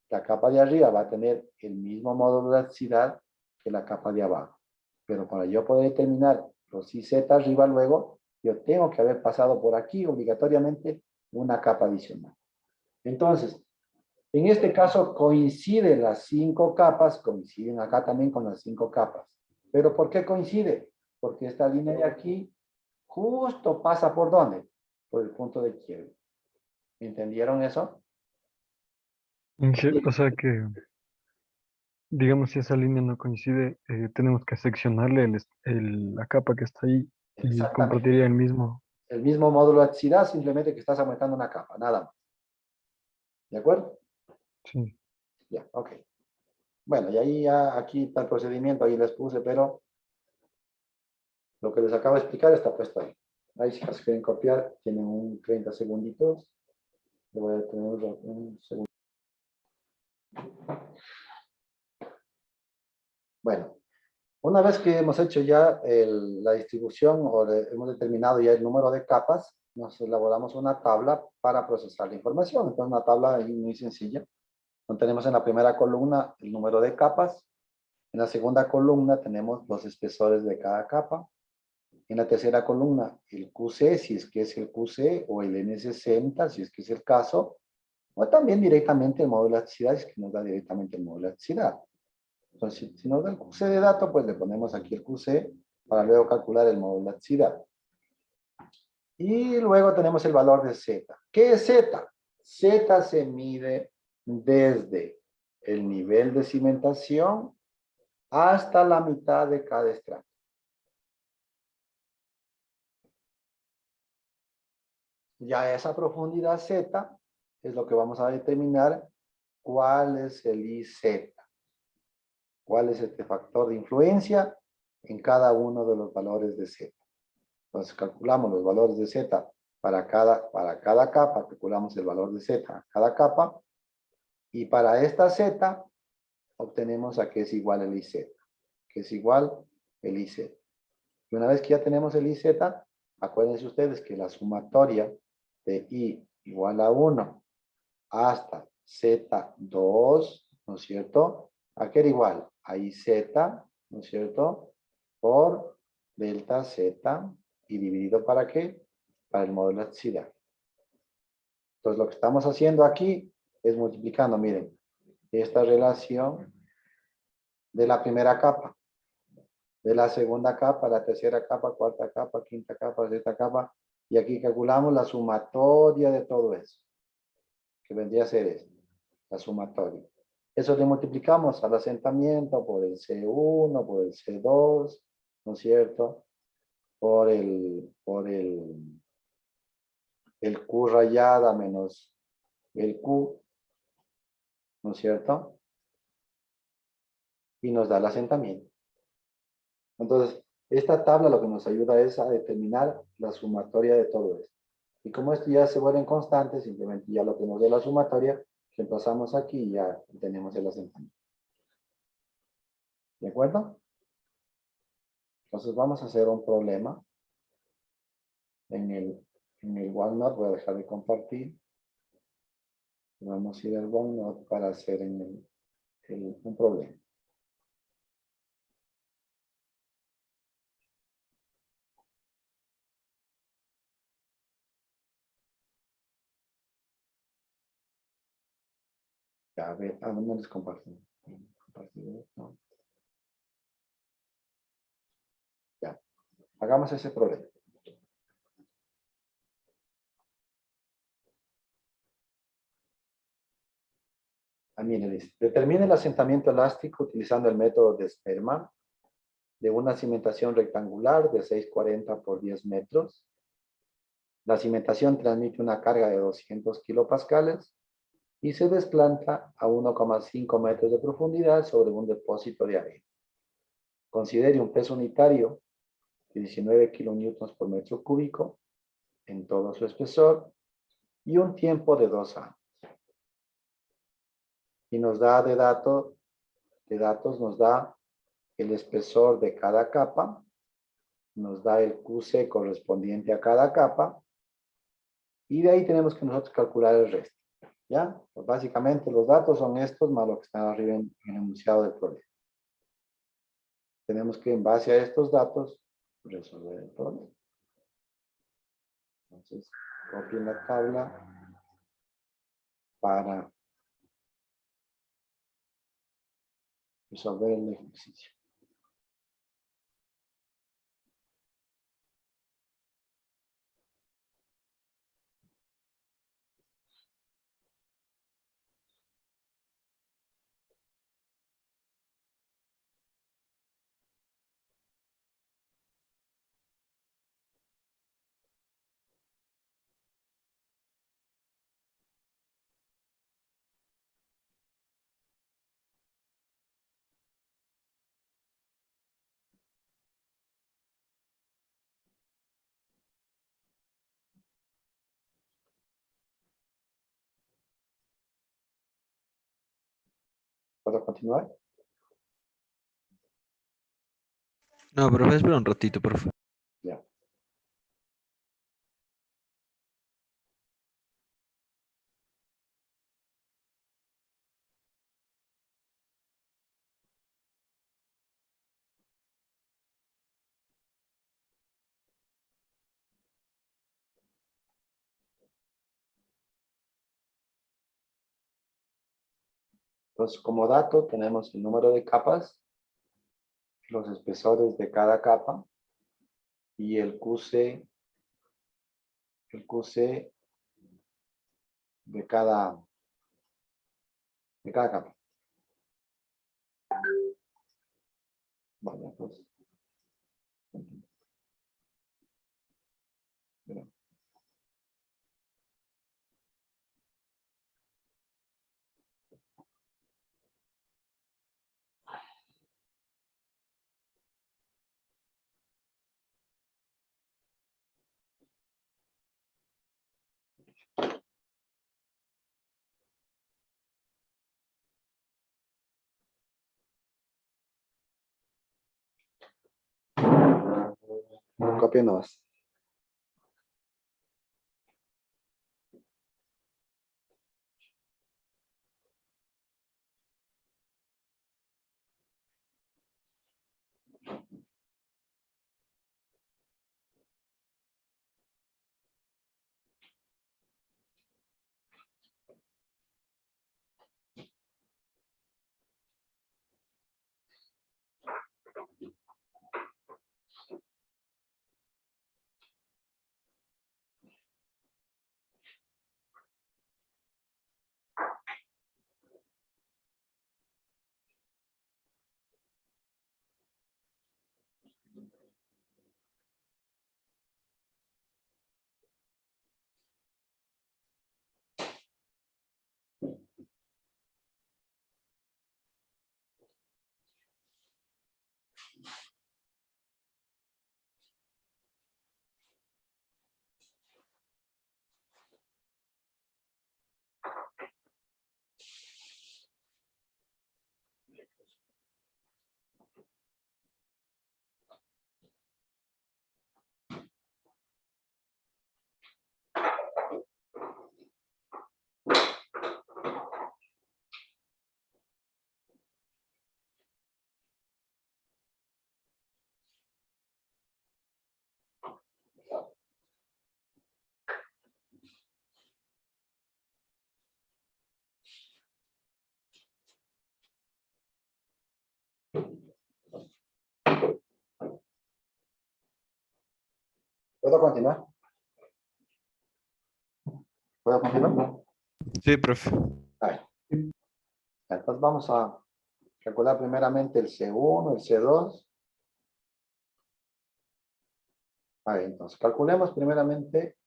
la capa de arriba va a tener el mismo módulo de elasticidad que la capa de abajo. Pero para yo poder determinar los IZ arriba luego, yo tengo que haber pasado por aquí obligatoriamente una capa adicional. Entonces, en este caso coinciden las 5 capas, coinciden acá también con las 5 capas. ¿Pero por qué coincide? Porque esta línea de aquí justo pasa ¿por dónde? Por el punto de quiebre. ¿Entendieron eso? O sea que, digamos, si esa línea no coincide, tenemos que seccionarle la capa que está ahí y Exactamente. compartiría el mismo. El mismo módulo de elasticidad, simplemente que estás aumentando una capa, nada más. ¿De acuerdo? Sí. Ya, ok. Bueno, y ahí ya, aquí está el procedimiento, ahí les puse, pero lo que les acabo de explicar está puesto ahí. Ahí si las quieren copiar, tienen un 30 segunditos. Le voy a tener un segundo. Bueno, una vez que hemos hecho ya la distribución o hemos determinado ya el número de capas, nos elaboramos una tabla para procesar la información. Entonces, una tabla ahí muy sencilla. Tenemos en la primera columna el número de capas. En la segunda columna tenemos los espesores de cada capa. En la tercera columna el QC, si es que es el QC, o el N60, si es que es el caso. O también directamente el módulo de elasticidad, si es que nos da directamente el módulo de elasticidad. Entonces, si nos da el QC de dato, pues le ponemos aquí el QC para luego calcular el módulo de elasticidad. Y luego tenemos el valor de Z. ¿Qué es Z? Z se mide desde el nivel de cimentación hasta la mitad de cada estrato. Ya esa profundidad Z es lo que vamos a determinar cuál es el IZ. ¿Cuál es este factor de influencia en cada uno de los valores de Z? Entonces calculamos los valores de Z para cada capa, calculamos el valor de Z cada capa, y para esta Z obtenemos a que es igual el IZ, que es igual el IZ. Y una vez que ya tenemos el IZ, acuérdense ustedes que la sumatoria de I igual a 1 hasta Z2, ¿no es cierto? ¿A qué era igual? A IZ, ¿no es cierto? Por delta Z y dividido ¿para qué? Para el módulo de elasticidad. Entonces lo que estamos haciendo aquí es multiplicando, miren, esta relación de la primera capa, de la segunda capa, la tercera capa, cuarta capa, quinta capa, sexta capa, y aquí calculamos la sumatoria de todo eso, que vendría a ser esto, la sumatoria. Eso le multiplicamos al asentamiento por el C1, por el C2, ¿no es cierto? Por el Q rayada menos el Q, ¿no es cierto? Y nos da el asentamiento. Entonces, esta tabla lo que nos ayuda es a determinar la sumatoria de todo esto. Y como esto ya se vuelven constantes, simplemente ya lo que nos dé la sumatoria, reemplazamos aquí y ya tenemos el asentamiento. ¿De acuerdo? Entonces vamos a hacer un problema. En el OneNote voy a dejar de compartir. Vamos a ir al OneNote para hacer un problema. Ya, a ver, no les comparto. No. Ya, hagamos ese problema. Miren, dice, determine el asentamiento elástico utilizando el método de Sperman de una cimentación rectangular de 640 por 10 metros. La cimentación transmite una carga de 200 kilopascales y se desplanta a 1,5 metros de profundidad sobre un depósito de arena. Considere un peso unitario de 19 kilonewtons por metro cúbico en todo su espesor y un tiempo de 2 años. Y nos da de datos nos da el espesor de cada capa, nos da el QC correspondiente a cada capa, y de ahí tenemos que nosotros calcular el resto. ¿Ya? Pues básicamente los datos son estos más lo que están arriba en el enunciado del problema. Tenemos que en base a estos datos resolver el problema. Entonces, copien la tabla para resolver el ejercicio. ¿Puedo continuar? No, profe, espera un ratito, profe. Ya. Entonces, como dato, tenemos el número de capas, los espesores de cada capa y el QC de cada capa. Vale, pues. Bien. Copia nomás. ¿Puedo continuar? ¿Puedo continuar? Sí, profe. Ahí. Entonces vamos a calcular primeramente el C1, el C2. Ahí, entonces calculemos primeramente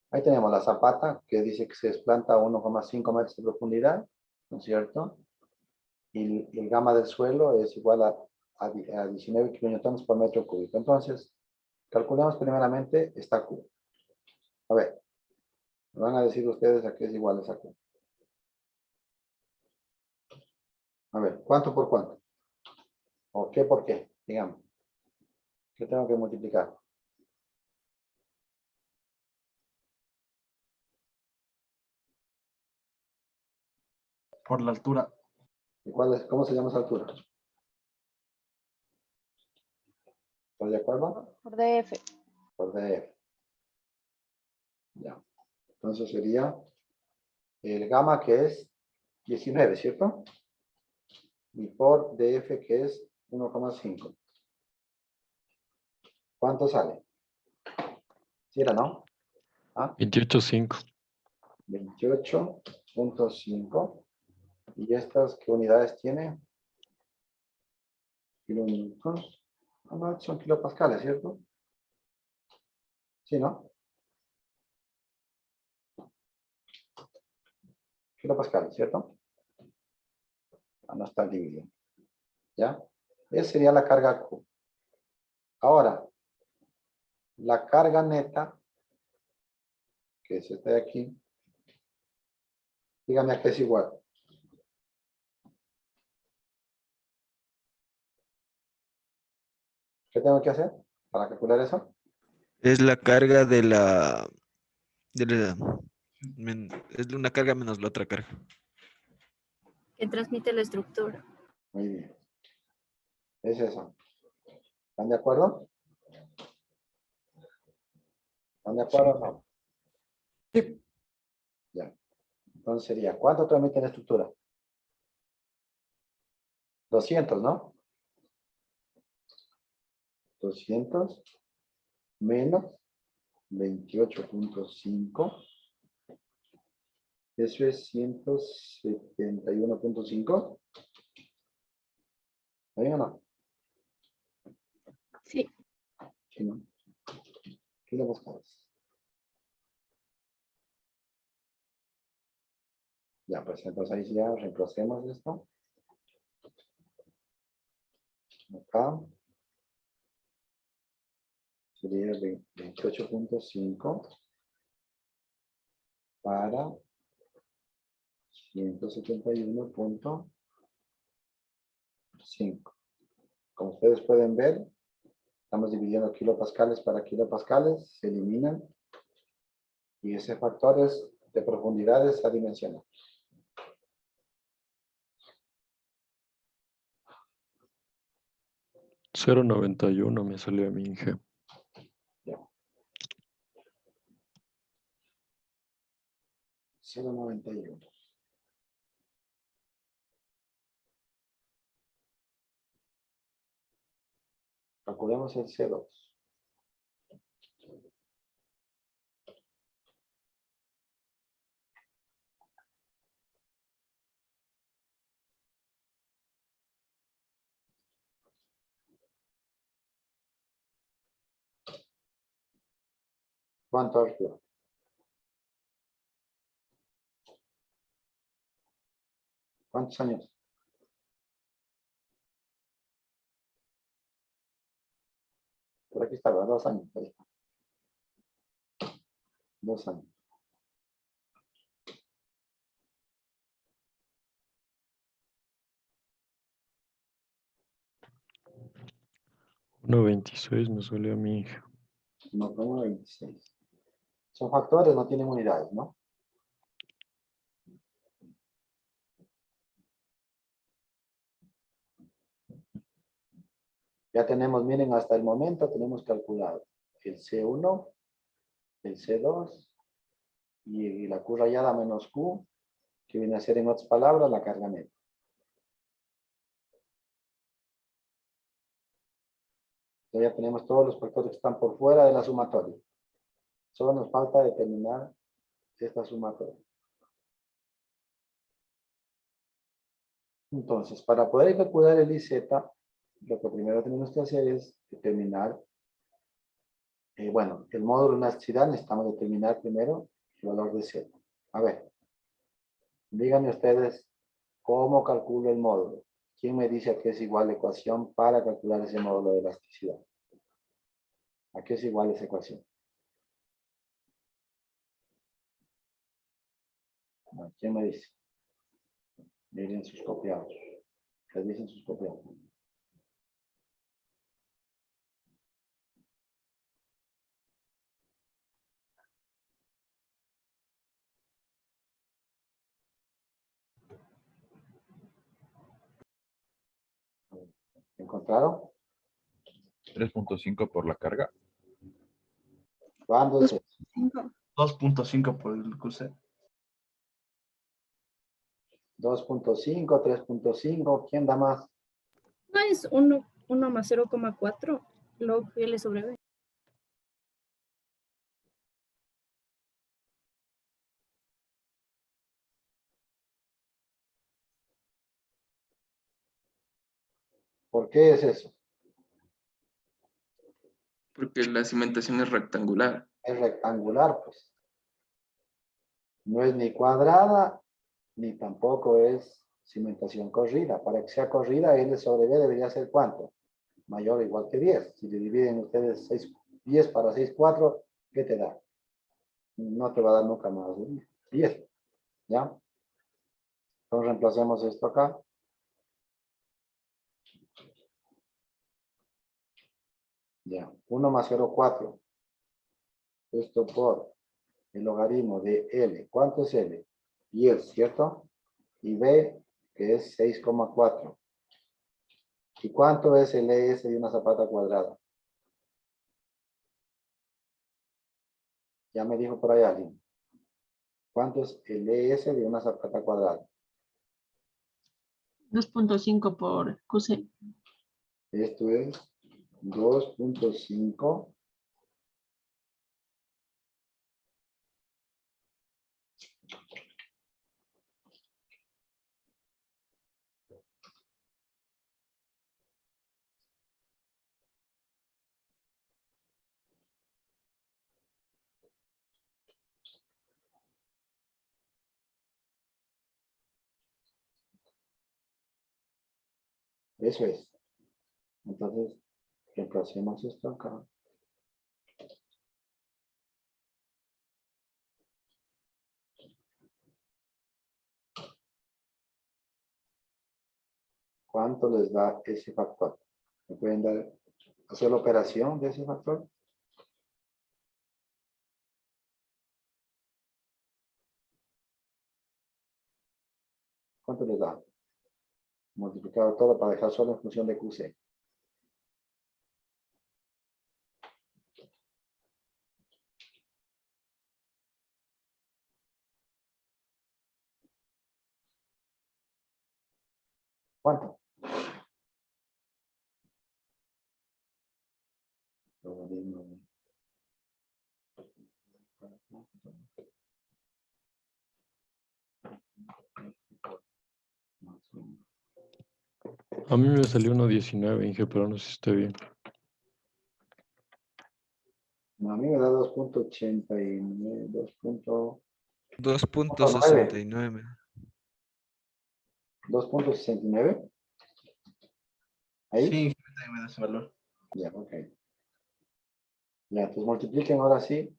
ahí tenemos la zapata que dice que se desplanta a 1,5 metros de profundidad, ¿no es cierto? Y el gamma del suelo es igual a 19 kilonewtones por metro cúbico. Entonces, calculemos primeramente esta Q. A ver, me van a decir ustedes a qué es igual esa Q. A ver, ¿cuánto por cuánto? ¿O qué por qué? Digamos. ¿Qué tengo que multiplicar? Por la altura. ¿Y cómo se llama esa altura? ¿Estás de acuerdo? Por DF. por DF. Ya. Entonces sería el gamma que es 19, ¿cierto? Y por DF que es 1,5. ¿Cuánto sale? ¿Sí era, no? ¿Ah? 28.5. 28.5. ¿Y estas qué unidades tiene? Kilonewtons. Ah, no, son kilopascales, ¿cierto? Sí, ¿no? Kilopascales, ¿cierto? Ah, no está dividido. ¿Ya? Esa sería la carga Q. Ahora, la carga neta, que es esta de aquí, dígame a qué es igual. ¿Qué tengo que hacer para calcular eso? Es la carga de la... es una carga menos la otra carga. Que transmite la estructura. Muy bien. Es eso. ¿Están de acuerdo? ¿Están de acuerdo o no? Sí. Ya. Entonces sería, ¿cuánto transmite la estructura? 200, ¿no? 200 menos 28.5. Eso es 171.5. ¿Está bien o no? Sí. Sí, ¿no? ¿Qué le buscamos? Ya, pues entonces ahí ya reemplacemos esto. Acá. Sería 28.5 para 171.5. Como ustedes pueden ver, estamos dividiendo kilopascales para kilopascales, se eliminan y ese factor es de profundidades adimensional. $0.91 me salió a mi Inge. Ya. 0,91. Calculemos el C2. ¿Cuánto, Arturo? ¿Cuántos años? Por aquí está, ¿verdad? 2 años. Ahí está. 2 años. $1.26 me salió a mi Inge. 1,26. Son factores, no tienen unidades, ¿no? Ya tenemos, miren, hasta el momento tenemos calculado el C1, el C2 y la Q rayada menos Q, que viene a ser en otras palabras la carga neta. Entonces ya tenemos todos los factores que están por fuera de la sumatoria. Solo nos falta determinar esta sumatoria. Entonces, para poder calcular el IZ, lo que primero tenemos que hacer es determinar, bueno, el módulo de elasticidad necesitamos determinar primero el valor de Z. A ver, díganme ustedes cómo calculo el módulo. ¿Quién me dice a qué es igual la ecuación para calcular ese módulo de elasticidad? ¿A qué es igual esa ecuación? ¿Quién me dice? Miren sus copiados. ¿Qué dicen sus copiados? ¿Encontraron? 3.5 por la carga. ¿Cuándo es eso? 2.5 por el QC. 2.5, 3.5, ¿quién da más? No es 1 más 0,4 log L sobre B. ¿Por qué es eso? Porque la cimentación es rectangular. Es rectangular, pues. No es ni cuadrada, ni tampoco es cimentación corrida. Para que sea corrida, L sobre B debería ser ¿cuánto? Mayor o igual que 10. Si le dividen ustedes 10 para 6, 4, ¿qué te da? No te va a dar nunca más de 10. ¿Ya? Entonces reemplacemos esto acá. Ya, 1 más 0,4. Esto por el logaritmo de L. ¿Cuánto es L? 10, ¿cierto? Y B, que es 6,4. ¿Y cuánto es el ES de una zapata cuadrada? Ya me dijo por ahí alguien. ¿Cuánto es el ES de una zapata cuadrada? 2.5 por QC. Esto es 2.5. Eso es. Entonces, reemplacemos esto acá. ¿Cuánto les da ese factor? ¿Me pueden dar, hacer la operación de ese factor? ¿Cuánto les da? Multiplicado todo para dejar solo en función de QC. ¿Cuánto? A mí me salió 1.19, Inge, pero no sé si estoy bien. A mí me da 2.89, 2.69. 2.69. ¿Ahí? Sí, me da ese valor. Ya, ok. Ya, pues multipliquen ahora sí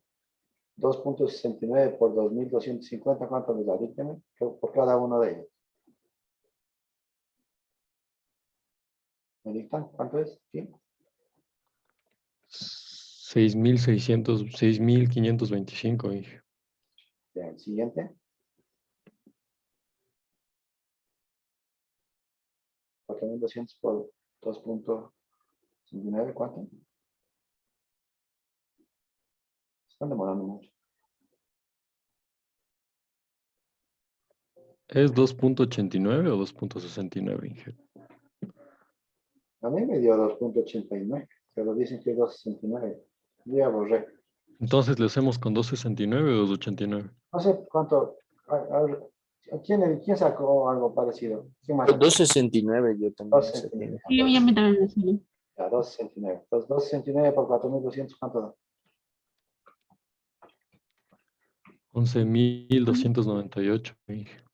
2.69 por 2.250, ¿cuánto les da? Dígame, por cada uno de ellos. ¿Me dictan? ¿Cuánto es? ¿Sí? 6.525, Inge. Ya, el siguiente. 4.200 por 2.69, ¿cuánto? Están demorando mucho. ¿Es 2.89 o 2.69, Inge? A mí me dio 2.89, pero dicen que es 2.69. Yo ya borré. Entonces, ¿le hacemos con 2.69 o 2.89? No sé cuánto. ¿Quién sacó algo parecido? ¿Quién más sacó? 269 yo también. 2.69. Sí, a mí también me salió. Ya, 2.69. Entonces, 2.69 por 4.200, ¿cuánto da? 11.298, Inge.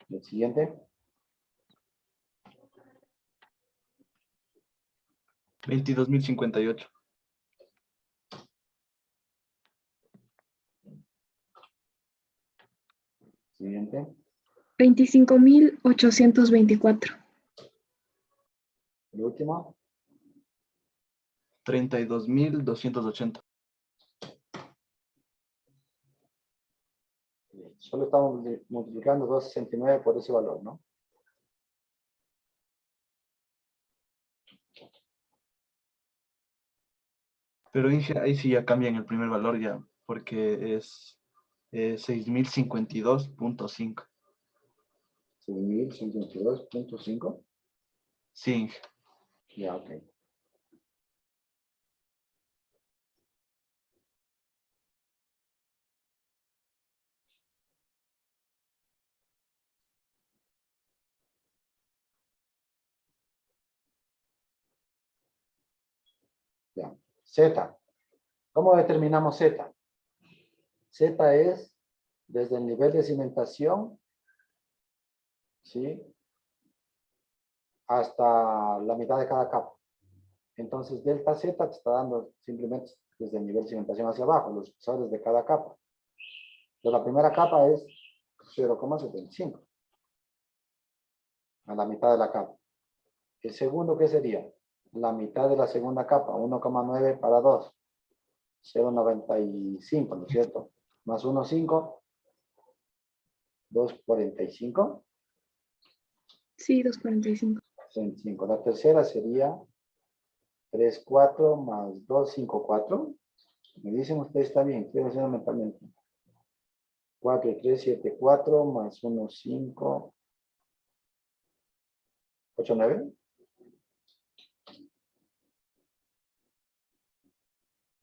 El siguiente. 22.058. Siguiente. 25.824. El último. 32.280. Solo estamos multiplicando 2.69 por ese valor, ¿no? Pero Inge, ahí sí ya cambian el primer valor ya, porque es 6052.5. 6052.5. Sí, Inge. Ya, ok. Ya. Z. ¿Cómo determinamos Z? Z es desde el nivel de cimentación, ¿sí? Hasta la mitad de cada capa. Entonces, delta Z te está dando simplemente desde el nivel de cimentación hacia abajo, los espesores de cada capa. Entonces, la primera capa es 0,75 a la mitad de la capa. El segundo, ¿qué sería? La mitad de la segunda capa, 1,9 para 2. 0,95, ¿no es cierto? Más 1,5. 2,45. Sí, 2.45. 5. La tercera sería 3,4 más 2,5,4. Me dicen ustedes, está bien, quiero hacerlo mentalmente. 4 y 3, 7, 4 más 1, 5, 8, 9.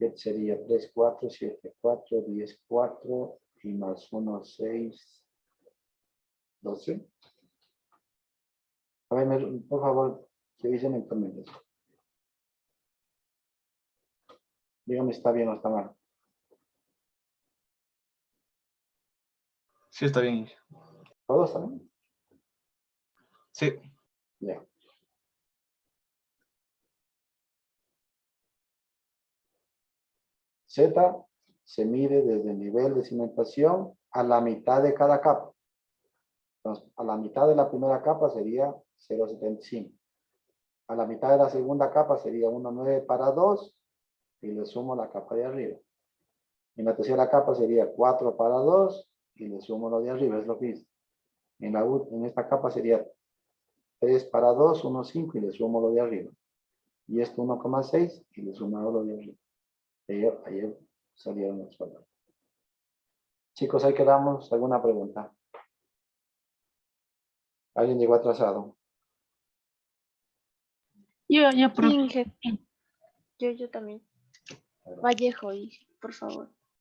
7 sería 3, 4, 7, 4, 10, 4 y más 1, 6, 12. A ver, por favor, ¿qué dicen mentalmente? Dígame si está bien o está mal. Sí, está bien, Inge. ¿Todos están bien? Sí. Ya. Z se mide desde el nivel de cimentación a la mitad de cada capa. Entonces, a la mitad de la primera capa sería 0,75. A la mitad de la segunda capa sería 1,9 para 2 y le sumo la capa de arriba. En la tercera capa sería 4 para 2 y le sumo lo de arriba, es lo que hice. En esta capa sería 3 para 2, 1,5 y le sumo lo de arriba. Y esto 1,6 y le sumo lo de arriba. Ayer salieron los valores. Chicos, ahí quedamos. ¿Alguna pregunta? ¿Alguien llegó atrasado? Yo, profe. Inge. Yo también. Vallejo, por favor.